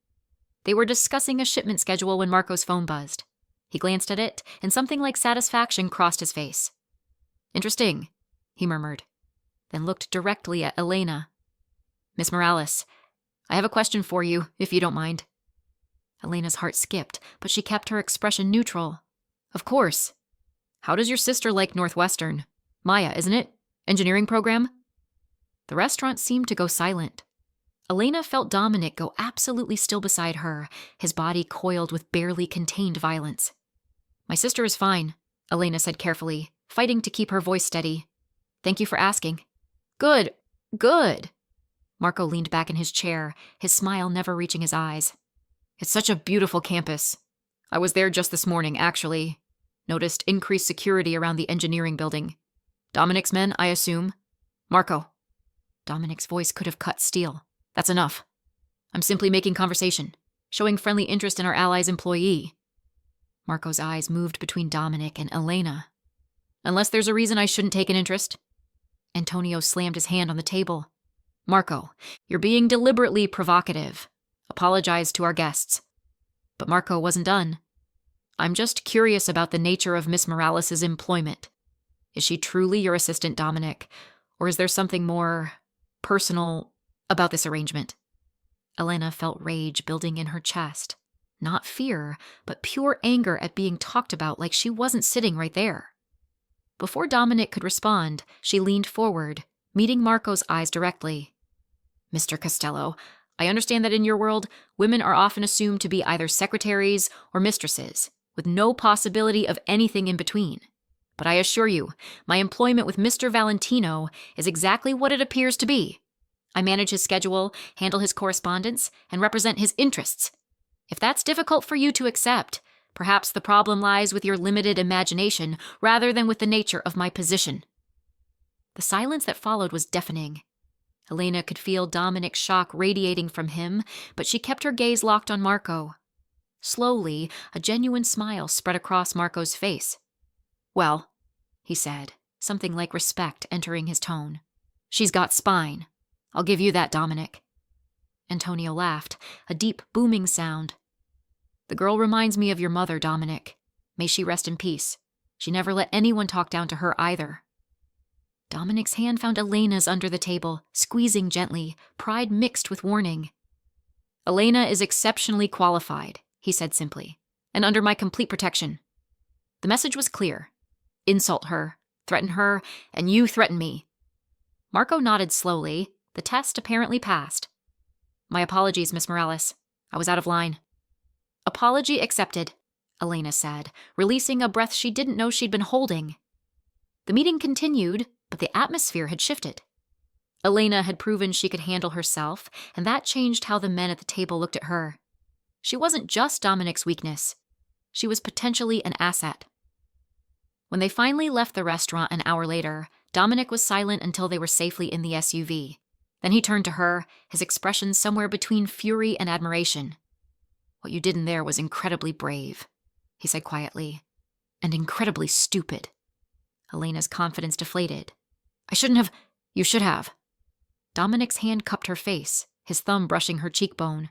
They were discussing a shipment schedule when Marco's phone buzzed. He glanced at it, and something like satisfaction crossed his face. "Interesting," he murmured, then looked directly at Elena. "Miss Morales, I have a question for you, if you don't mind." Elena's heart skipped, but she kept her expression neutral. "Of course. How does your sister like Northwestern? Maya, isn't it? Engineering program?" The restaurant seemed to go silent. Elena felt Dominic go absolutely still beside her, his body coiled with barely contained violence. "My sister is fine," Elena said carefully, fighting to keep her voice steady. "Thank you for asking." Good. Marco leaned back in his chair, his smile never reaching his eyes. "It's such a beautiful campus. I was there just this morning, actually. Noticed increased security around the engineering building. Dominic's men, I assume?" "Marco." Dominic's voice could have cut steel. "That's enough. I'm simply making conversation, showing friendly interest in our ally's employee." Marco's eyes moved between Dominic and Elena. "Unless there's a reason I shouldn't take an interest." Antonio slammed his hand on the table. "Marco, you're being deliberately provocative. Apologize to our guests." But Marco wasn't done. "I'm just curious about the nature of Miss Morales' employment. Is she truly your assistant, Dominic? Or is there something more personal about this arrangement?" Elena felt rage building in her chest. Not fear, but pure anger at being talked about like she wasn't sitting right there. Before Dominic could respond, she leaned forward, meeting Marco's eyes directly. "Mr. Costello, I understand that in your world, women are often assumed to be either secretaries or mistresses, with no possibility of anything in between. But I assure you, my employment with Mr. Valentino is exactly what it appears to be. I manage his schedule, handle his correspondence, and represent his interests. If that's difficult for you to accept, perhaps the problem lies with your limited imagination rather than with the nature of my position." The silence that followed was deafening. Elena could feel Dominic's shock radiating from him, but she kept her gaze locked on Marco. Slowly, a genuine smile spread across Marco's face. "Well," he said, something like respect entering his tone. "She's got spine. I'll give you that, Dominic." Antonio laughed, a deep, booming sound. "The girl reminds me of your mother, Dominic. May she rest in peace. She never let anyone talk down to her either." Dominic's hand found Elena's under the table, squeezing gently, pride mixed with warning. "Elena is exceptionally qualified," he said simply, "and under my complete protection." The message was clear. Insult her, threaten her, and you threaten me. Marco nodded slowly. The test apparently passed. "My apologies, Miss Morales. I was out of line." "Apology accepted," Elena said, releasing a breath she didn't know she'd been holding. The meeting continued, but the atmosphere had shifted. Elena had proven she could handle herself, and that changed how the men at the table looked at her. She wasn't just Dominic's weakness. She was potentially an asset. When they finally left the restaurant an hour later, Dominic was silent until they were safely in the SUV. Then he turned to her, his expression somewhere between fury and admiration. "What you did in there was incredibly brave," he said quietly, "and incredibly stupid." Elena's confidence deflated. "I shouldn't have. You should have." Dominic's hand cupped her face, his thumb brushing her cheekbone.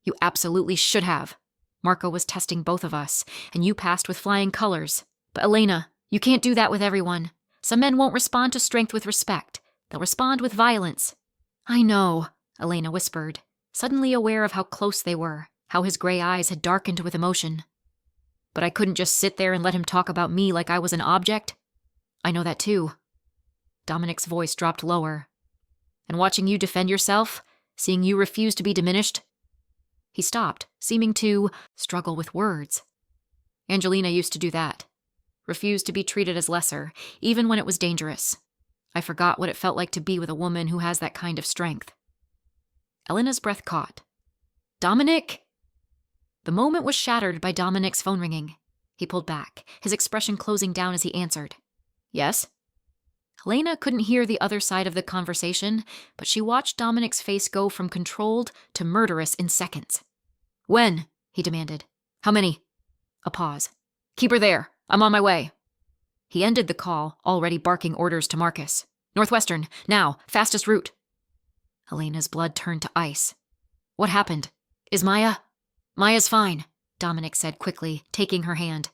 "You absolutely should have. Marco was testing both of us, and you passed with flying colors. But Elena, you can't do that with everyone. Some men won't respond to strength with respect. They'll respond with violence." "I know," Elena whispered, suddenly aware of how close they were, how his gray eyes had darkened with emotion. "But I couldn't just sit there and let him talk about me like I was an object." "I know that too." Dominic's voice dropped lower. "And watching you defend yourself, seeing you refuse to be diminished." He stopped, seeming to struggle with words. "Angelina used to do that. refused to be treated as lesser, even when it was dangerous. I forgot what it felt like to be with a woman who has that kind of strength. Elena's breath caught. Dominic! The moment was shattered by Dominic's phone ringing. He pulled back, his expression closing down as he answered. Yes? Elena couldn't hear the other side of the conversation, but she watched Dominic's face go from controlled to murderous in seconds. When? He demanded. How many? A pause. Keep her there. I'm on my way. He ended the call, already barking orders to Marcus. Northwestern, now, fastest route. Elena's blood turned to ice. What happened? Is Maya? Maya's fine, Dominic said quickly, taking her hand.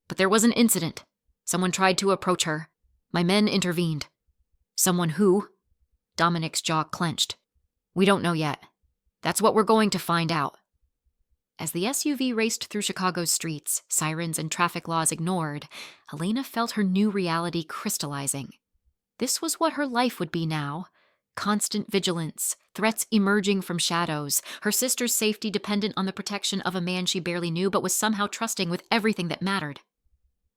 But there was an incident. Someone tried to approach her. My men intervened. Someone who? Dominic's jaw clenched. We don't know yet. That's what we're going to find out. As the SUV raced through Chicago's streets, sirens and traffic laws ignored, Elena felt her new reality crystallizing. This was what her life would be now. Constant vigilance, threats emerging from shadows, her sister's safety dependent on the protection of a man she barely knew but was somehow trusting with everything that mattered.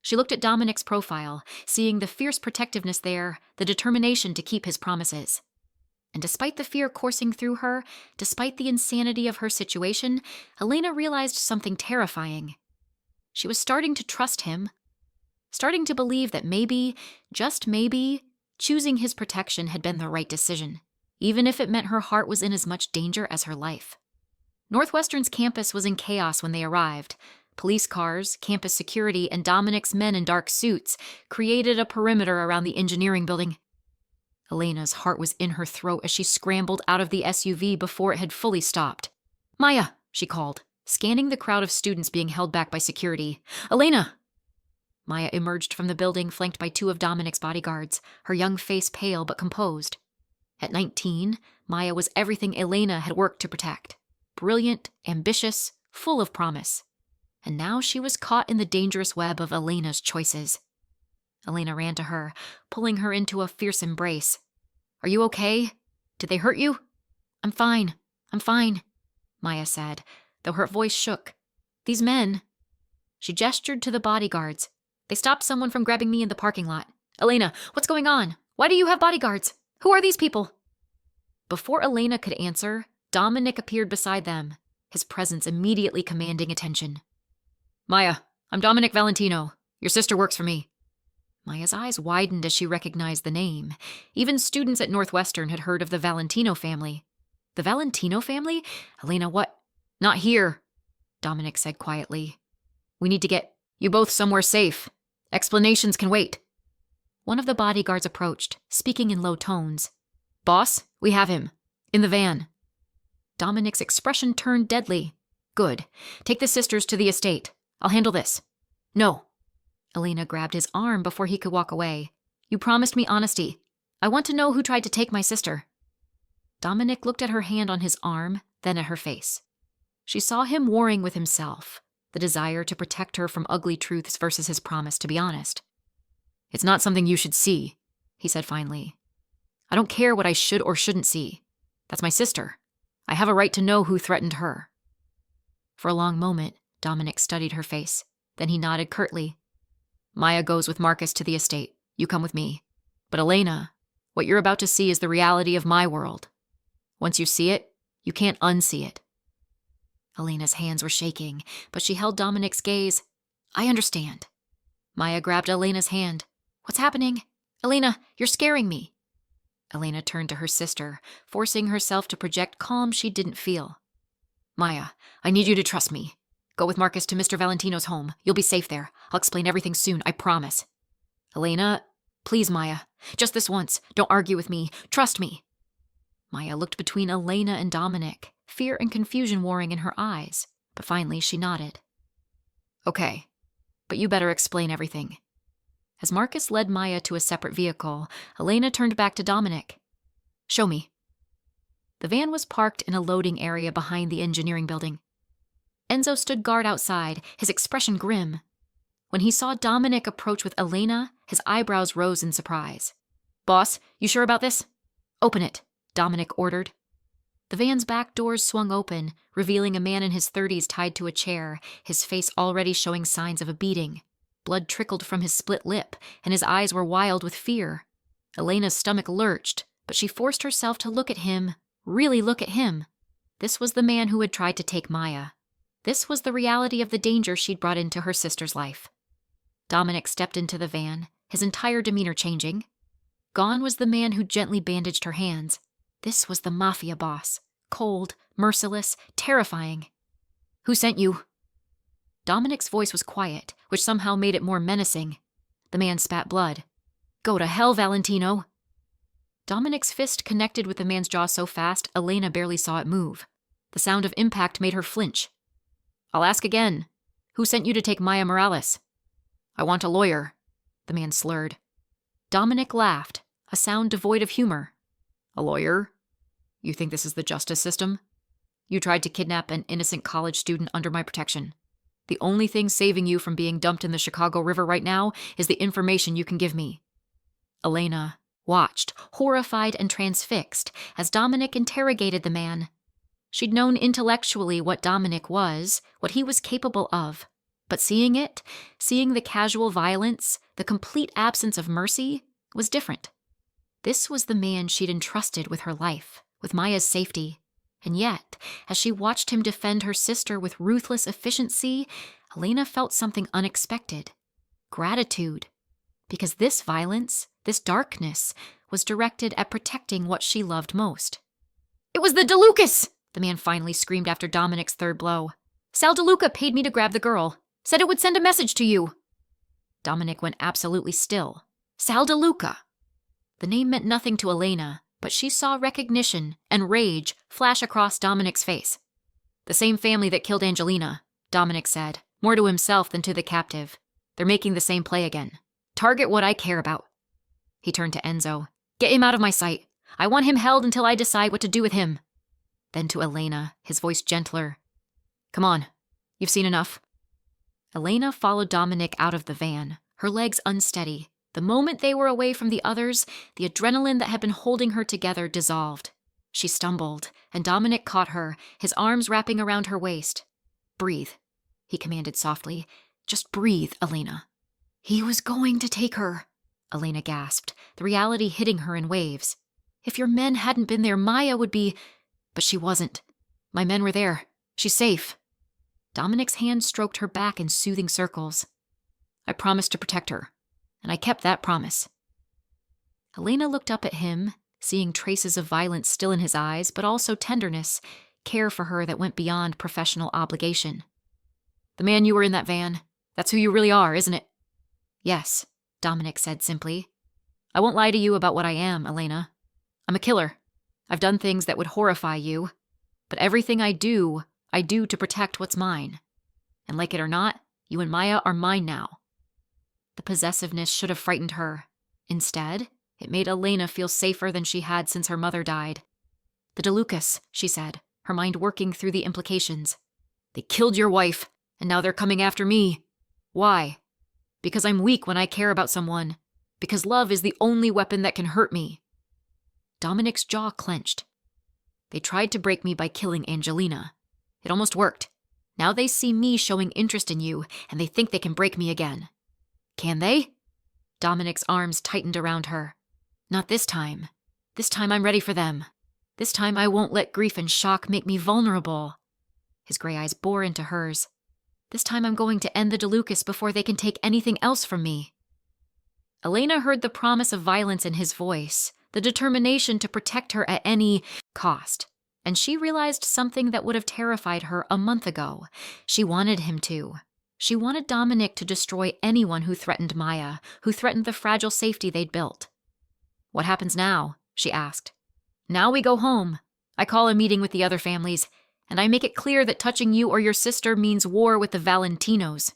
She looked at Dominic's profile, seeing the fierce protectiveness there, the determination to keep his promises. And despite the fear coursing through her, despite the insanity of her situation, Elena realized something terrifying. She was starting to trust him, starting to believe that maybe, just maybe, choosing his protection had been the right decision, even if it meant her heart was in as much danger as her life. Northwestern's campus was in chaos when they arrived. Police cars, campus security, and Dominic's men in dark suits created a perimeter around the engineering building. Elena's heart was in her throat as she scrambled out of the SUV before it had fully stopped. Maya, she called, scanning the crowd of students being held back by security. Elena! Maya emerged from the building flanked by two of Dominic's bodyguards, her young face pale but composed. At 19, Maya was everything Elena had worked to protect. Brilliant, ambitious, full of promise. And now she was caught in the dangerous web of Elena's choices. Elena ran to her, pulling her into a fierce embrace. Are you okay? Did they hurt you? I'm fine, Maya said, though her voice shook. These men... She gestured to the bodyguards. They stopped someone from grabbing me in the parking lot. Elena, what's going on? Why do you have bodyguards? Who are these people? Before Elena could answer, Dominic appeared beside them, his presence immediately commanding attention. Maya, I'm Dominic Valentino. Your sister works for me. Maya's eyes widened as she recognized the name. Even students at Northwestern had heard of the Valentino family. The Valentino family? Elena, what? Not here, Dominic said quietly. We need to get you both somewhere safe. Explanations can wait. One of the bodyguards approached, speaking in low tones. Boss, we have him. In the van. Dominic's expression turned deadly. Good. Take the sisters to the estate. I'll handle this. No. Elena grabbed his arm before he could walk away. You promised me honesty. I want to know who tried to take my sister. Dominic looked at her hand on his arm, then at her face. She saw him warring with himself, the desire to protect her from ugly truths versus his promise to be honest. It's not something you should see, he said finally. I don't care what I should or shouldn't see. That's my sister. I have a right to know who threatened her. For a long moment, Dominic studied her face. Then he nodded curtly. Maya goes with Marcus to the estate. You come with me. But Elena, what you're about to see is the reality of my world. Once you see it, you can't unsee it. Elena's hands were shaking, but she held Dominic's gaze. I understand. Maya grabbed Elena's hand. What's happening? Elena, you're scaring me. Elena turned to her sister, forcing herself to project calm she didn't feel. Maya, I need you to trust me. Go with Marcus to Mr. Valentino's home. You'll be safe there. I'll explain everything soon, I promise. Elena, please, Maya. Just this once. Don't argue with me. Trust me. Maya looked between Elena and Dominic, fear and confusion warring in her eyes, but finally she nodded. Okay, but you better explain everything. As Marcus led Maya to a separate vehicle, Elena turned back to Dominic. Show me. The van was parked in a loading area behind the engineering building. Enzo stood guard outside, his expression grim. When he saw Dominic approach with Elena, his eyebrows rose in surprise. Boss, you sure about this? Open it, Dominic ordered. The van's back doors swung open, revealing a man in his 30s tied to a chair, his face already showing signs of a beating. Blood trickled from his split lip, and his eyes were wild with fear. Elena's stomach lurched, but she forced herself to look at him, really look at him. This was the man who had tried to take Maya. This was the reality of the danger she'd brought into her sister's life. Dominic stepped into the van, his entire demeanor changing. Gone was the man who gently bandaged her hands. This was the Mafia boss, cold, merciless, terrifying. "Who sent you?" Dominic's voice was quiet, which somehow made it more menacing. The man spat blood. "Go to hell, Valentino." Dominic's fist connected with the man's jaw so fast, Elena barely saw it move. The sound of impact made her flinch. "I'll ask again. Who sent you to take Maya Morales?" "I want a lawyer," the man slurred. Dominic laughed, a sound devoid of humor. "A lawyer? You think this is the justice system? You tried to kidnap an innocent college student under my protection. The only thing saving you from being dumped in the Chicago River right now is the information you can give me." Elena watched, horrified and transfixed, as Dominic interrogated the man. She'd known intellectually what Dominic was, what he was capable of. But seeing it, seeing the casual violence, the complete absence of mercy, was different. This was the man she'd entrusted with her life, with Maya's safety. And yet, as she watched him defend her sister with ruthless efficiency, Elena felt something unexpected. Gratitude. Because this violence, this darkness, was directed at protecting what she loved most. "It was the DeLucas!" the man finally screamed after Dominic's third blow. "Sal DeLuca paid me to grab the girl. Said it would send a message to you." Dominic went absolutely still. Sal DeLuca. The name meant nothing to Elena, but she saw recognition and rage flash across Dominic's face. "The same family that killed Angelina," Dominic said, more to himself than to the captive. "They're making the same play again. Target what I care about." He turned to Enzo. "Get him out of my sight. I want him held until I decide what to do with him." Then to Elena, his voice gentler. "Come on. You've seen enough." Elena followed Dominic out of the van, her legs unsteady. The moment they were away from the others, the adrenaline that had been holding her together dissolved. She stumbled, and Dominic caught her, his arms wrapping around her waist. "Breathe," he commanded softly. "Just breathe, Elena." "He was going to take her," Elena gasped, the reality hitting her in waves. "If your men hadn't been there, Maya would be—" "But she wasn't. My men were there. She's safe." Dominic's hand stroked her back in soothing circles. "I promised to protect her, and I kept that promise." Elena looked up at him, seeing traces of violence still in his eyes, but also tenderness, care for her that went beyond professional obligation. "The man you were in that van, that's who you really are, isn't it?" "Yes," Dominic said simply. "I won't lie to you about what I am, Elena. I'm a killer. I've done things that would horrify you, but everything I do to protect what's mine. And like it or not, you and Maya are mine now." The possessiveness should have frightened her. Instead, it made Elena feel safer than she had since her mother died. "The DeLucas," she said, her mind working through the implications. "They killed your wife, and now they're coming after me. Why? Because I'm weak when I care about someone. Because love is the only weapon that can hurt me." Dominic's jaw clenched. "They tried to break me by killing Angelina. It almost worked. Now they see me showing interest in you, and they think they can break me again." "Can they?" Dominic's arms tightened around her. "Not this time. This time I'm ready for them. This time I won't let grief and shock make me vulnerable." His gray eyes bore into hers. "This time I'm going to end the DeLucas before they can take anything else from me." Elena heard the promise of violence in his voice, the determination to protect her at any cost. And she realized something that would have terrified her a month ago. She wanted him to. She wanted Dominic to destroy anyone who threatened Maya, who threatened the fragile safety they'd built. "What happens now?" she asked. "Now we go home. I call a meeting with the other families, and I make it clear that touching you or your sister means war with the Valentinos."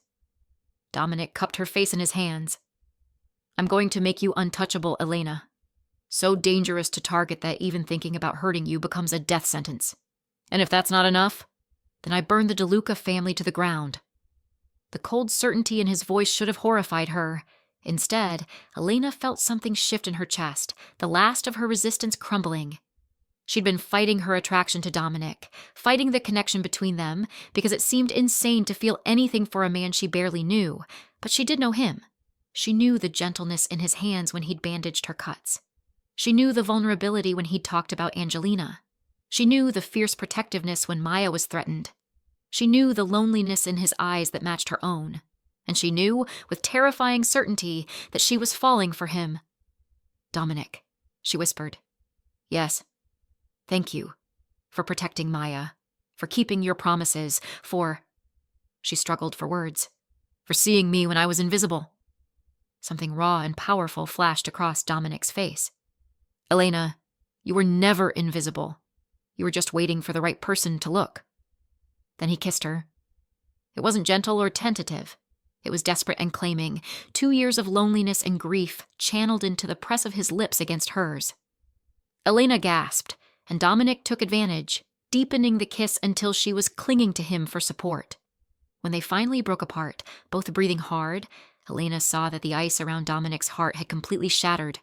Dominic cupped her face in his hands. "I'm going to make you untouchable, Elena. So dangerous to target that even thinking about hurting you becomes a death sentence. And if that's not enough, then I burn the DeLuca family to the ground." The cold certainty in his voice should have horrified her. Instead, Elena felt something shift in her chest, the last of her resistance crumbling. She'd been fighting her attraction to Dominic, fighting the connection between them, because it seemed insane to feel anything for a man she barely knew. But she did know him. She knew the gentleness in his hands when he'd bandaged her cuts. She knew the vulnerability when he'd talked about Angelina. She knew the fierce protectiveness when Maya was threatened. She knew the loneliness in his eyes that matched her own. And she knew, with terrifying certainty, that she was falling for him. "Dominic," she whispered. "Yes. Thank you. For protecting Maya. For keeping your promises. For—" She struggled for words. "For seeing me when I was invisible." Something raw and powerful flashed across Dominic's face. "Elena, you were never invisible. You were just waiting for the right person to look." Then he kissed her. It wasn't gentle or tentative. It was desperate and claiming, 2 years of loneliness and grief channeled into the press of his lips against hers. Elena gasped, and Dominic took advantage, deepening the kiss until she was clinging to him for support. When they finally broke apart, both breathing hard, Elena saw that the ice around Dominic's heart had completely shattered.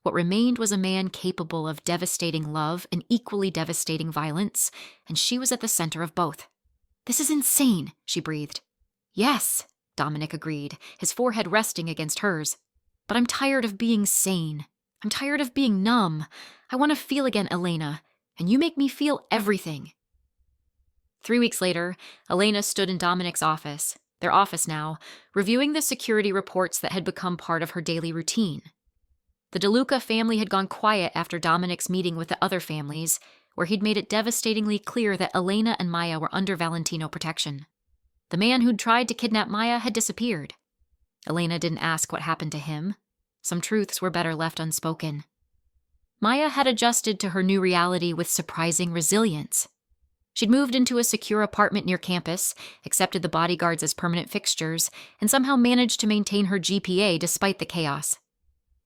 What remained was a man capable of devastating love and equally devastating violence, and she was at the center of both. "This is insane," she breathed. "Yes," Dominic agreed, his forehead resting against hers. "But I'm tired of being sane. I'm tired of being numb. I want to feel again, Elena, and you make me feel everything." 3 weeks later, Elena stood in Dominic's office, their office now, reviewing the security reports that had become part of her daily routine. The DeLuca family had gone quiet after Dominic's meeting with the other families, where he'd made it devastatingly clear that Elena and Maya were under Valentino protection. The man who'd tried to kidnap Maya had disappeared. Elena didn't ask what happened to him. Some truths were better left unspoken. Maya had adjusted to her new reality with surprising resilience. She'd moved into a secure apartment near campus, accepted the bodyguards as permanent fixtures, and somehow managed to maintain her GPA despite the chaos.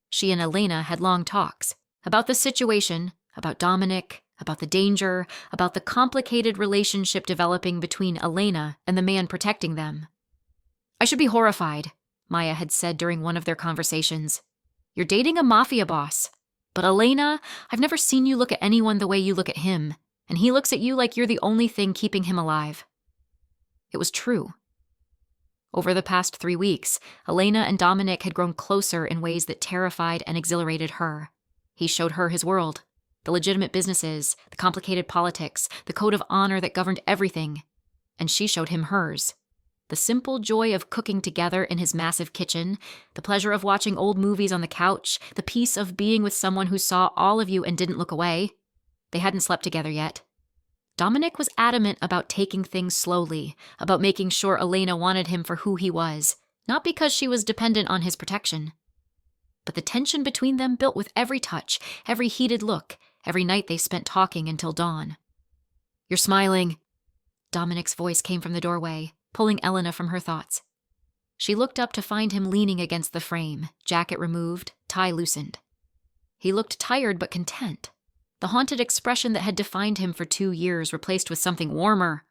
She and Elena had long talks about the situation, about Dominic, about the danger, about the complicated relationship developing between Elena and the man protecting them. "I should be horrified," Maya had said during one of their conversations. "You're dating a mafia boss. But Elena, I've never seen you look at anyone the way you look at him, and he looks at you like you're the only thing keeping him alive." It was true. Over the past 3 weeks, Elena and Dominic had grown closer in ways that terrified and exhilarated her. He showed her his world, the legitimate businesses, the complicated politics, the code of honor that governed everything. And she showed him hers. The simple joy of cooking together in his massive kitchen, the pleasure of watching old movies on the couch, the peace of being with someone who saw all of you and didn't look away. They hadn't slept together yet. Dominic was adamant about taking things slowly, about making sure Elena wanted him for who he was, not because she was dependent on his protection. But the tension between them built with every touch, every heated look, every night they spent talking until dawn. "You're smiling." Dominic's voice came from the doorway, pulling Elena from her thoughts. She looked up to find him leaning against the frame, jacket removed, tie loosened. He looked tired but content. The haunted expression that had defined him for 2 years replaced with something warmer.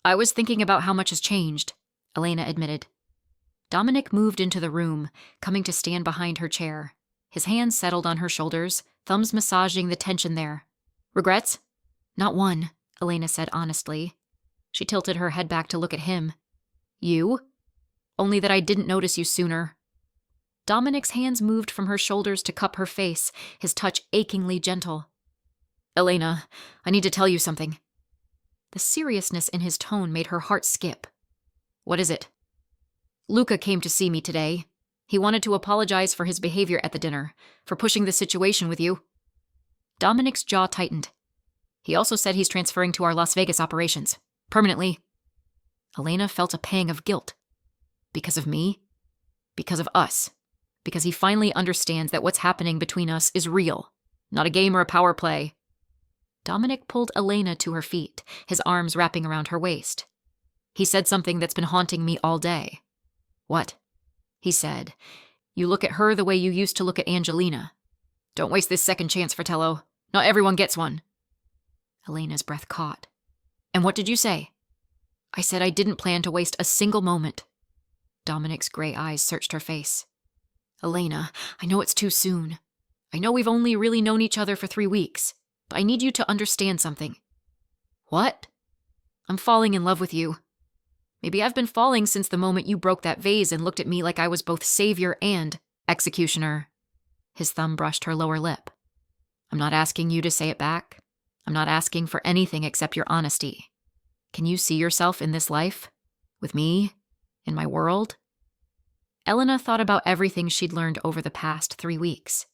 "I was thinking about how much has changed," Elena admitted. Dominic moved into the room, coming to stand behind her chair. His hands settled on her shoulders, thumbs massaging the tension there. "Regrets?" "Not one," Elena said honestly. She tilted her head back to look at him. "You?" "Only that I didn't notice you sooner." Dominic's hands moved from her shoulders to cup her face, his touch achingly gentle. "Elena, I need to tell you something." The seriousness in his tone made her heart skip. "What is it?" "Luca came to see me today. He wanted to apologize for his behavior at the dinner, for pushing the situation with you." Dominic's jaw tightened. "He also said he's transferring to our Las Vegas operations. Permanently." Elena felt a pang of guilt. "Because of me? Because of us. Because he finally understands that what's happening between us is real, not a game or a power play." Dominic pulled Elena to her feet, his arms wrapping around her waist. "He said something that's been haunting me all day." "What?" He said, "You look at her the way you used to look at Angelina. Don't waste this second chance, Fratello. Not everyone gets one." Elena's breath caught. "And what did you say?" "I said I didn't plan to waste a single moment." Dominic's gray eyes searched her face. "Elena, I know it's too soon. I know we've only really known each other for 3 weeks, but I need you to understand something." "What?" "I'm falling in love with you." Maybe I've been falling since the moment you broke that vase and looked at me like I was both savior and executioner. His thumb brushed her lower lip. I'm not asking you to say it back. I'm not asking for anything except your honesty. Can you see yourself in this life? With me? In my world? Elena thought about everything she'd learned over the past 3 weeks.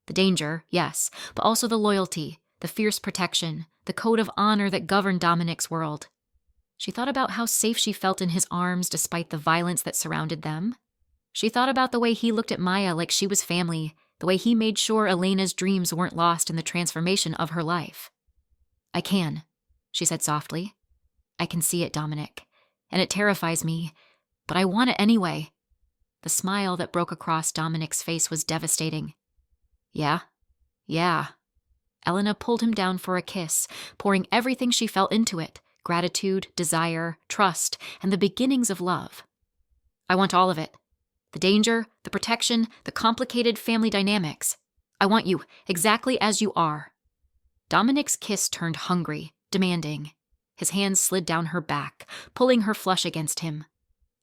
The danger, yes, but also the loyalty, the fierce protection, the code of honor that governed Dominic's world. She thought about how safe she felt in his arms despite the violence that surrounded them. She thought about the way he looked at Maya like she was family, the way he made sure Elena's dreams weren't lost in the transformation of her life. I can, she said softly. I can see it, Dominic, and it terrifies me, but I want it anyway. The smile that broke across Dominic's face was devastating. Yeah. Elena pulled him down for a kiss, pouring everything she felt into it. Gratitude, desire, trust, and the beginnings of love. I want all of it. The danger, the protection, the complicated family dynamics. I want you exactly as you are. Dominic's kiss turned hungry, demanding. His hands slid down her back, pulling her flush against him.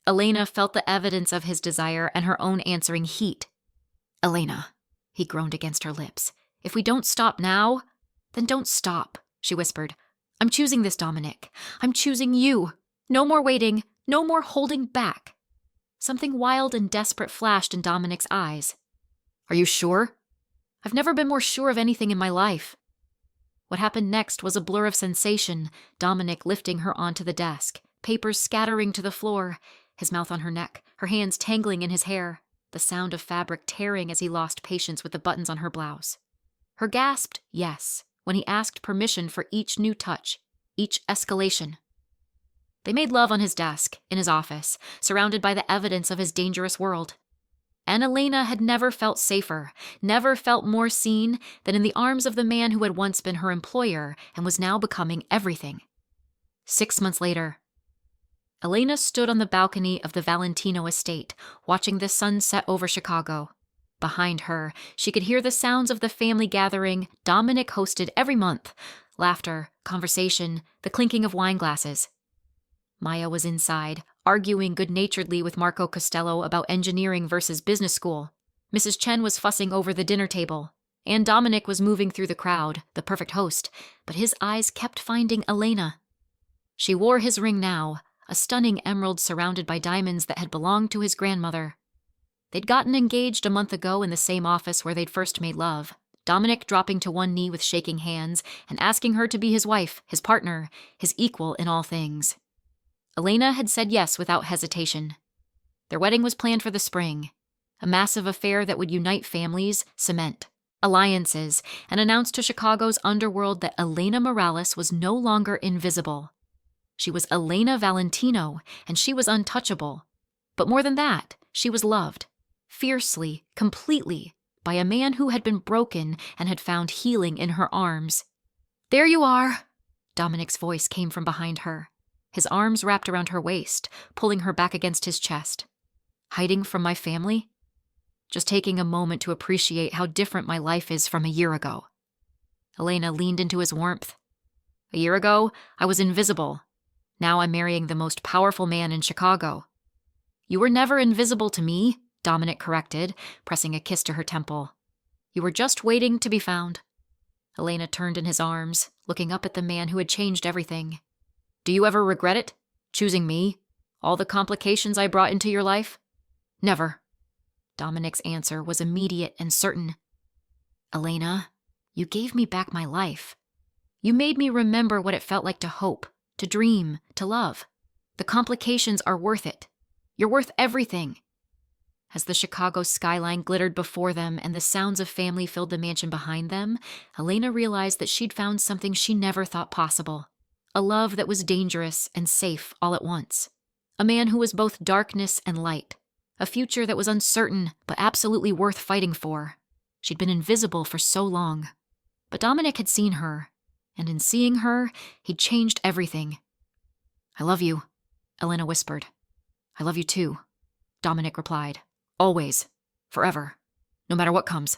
Elena felt the evidence of his desire and her own answering heat. Elena, he groaned against her lips. If we don't stop now, then don't stop, she whispered. I'm choosing this, Dominic. I'm choosing you. No more waiting. No more holding back. Something wild and desperate flashed in Dominic's eyes. Are you sure? I've never been more sure of anything in my life. What happened next was a blur of sensation, Dominic lifting her onto the desk, papers scattering to the floor, his mouth on her neck, her hands tangling in his hair, the sound of fabric tearing as he lost patience with the buttons on her blouse. Her gasped yes when he asked permission for each new touch, each escalation. They made love on his desk, in his office, surrounded by the evidence of his dangerous world. And Elena had never felt safer, never felt more seen than in the arms of the man who had once been her employer and was now becoming everything. 6 months later, Elena stood on the balcony of the Valentino estate, watching the sun set over Chicago. Behind her, she could hear the sounds of the family gathering Dominic hosted every month, laughter, conversation, the clinking of wine glasses. Maya was inside, arguing good-naturedly with Marco Costello about engineering versus business school. Mrs. Chen was fussing over the dinner table, and Dominic was moving through the crowd, the perfect host, but his eyes kept finding Elena. She wore his ring now, a stunning emerald surrounded by diamonds that had belonged to his grandmother. They'd gotten engaged a month ago in the same office where they'd first made love, Dominic dropping to one knee with shaking hands and asking her to be his wife, his partner, his equal in all things. Elena had said yes without hesitation. Their wedding was planned for the spring, a massive affair that would unite families, cement alliances, and announce to Chicago's underworld that Elena Morales was no longer invisible. She was Elena Valentino, and she was untouchable. But more than that, she was loved, fiercely, completely, by a man who had been broken and had found healing in her arms. There you are, Dominic's voice came from behind her, his arms wrapped around her waist, pulling her back against his chest. Hiding from my family? Just taking a moment to appreciate how different my life is from a year ago. Elena leaned into his warmth. A year ago, I was invisible. Now I'm marrying the most powerful man in Chicago. You were never invisible to me, Dominic corrected, pressing a kiss to her temple. You were just waiting to be found. Elena turned in his arms, looking up at the man who had changed everything. Do you ever regret it? Choosing me? All the complications I brought into your life? Never. Dominic's answer was immediate and certain. Elena, you gave me back my life. You made me remember what it felt like to hope, to dream, to love. The complications are worth it. You're worth everything. As the Chicago skyline glittered before them and the sounds of family filled the mansion behind them, Elena realized that she'd found something she never thought possible. A love that was dangerous and safe all at once. A man who was both darkness and light. A future that was uncertain, but absolutely worth fighting for. She'd been invisible for so long. But Dominic had seen her, and in seeing her, he'd changed everything. I love you, Elena whispered. I love you too, Dominic replied. Always. Forever. No matter what comes.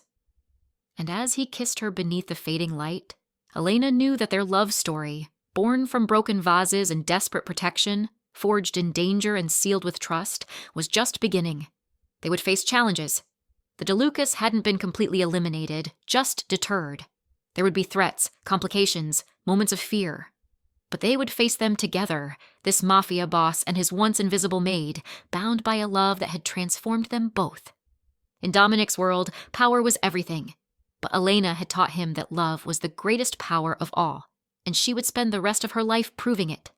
And as he kissed her beneath the fading light, Elena knew that their love story, born from broken vases and desperate protection, forged in danger and sealed with trust, was just beginning. They would face challenges. The DeLucas hadn't been completely eliminated, just deterred. There would be threats, complications, moments of fear. But they would face them together, this Mafia boss and his once invisible maid, bound by a love that had transformed them both. In Dominic's world, power was everything. But Elena had taught him that love was the greatest power of all, and she would spend the rest of her life proving it.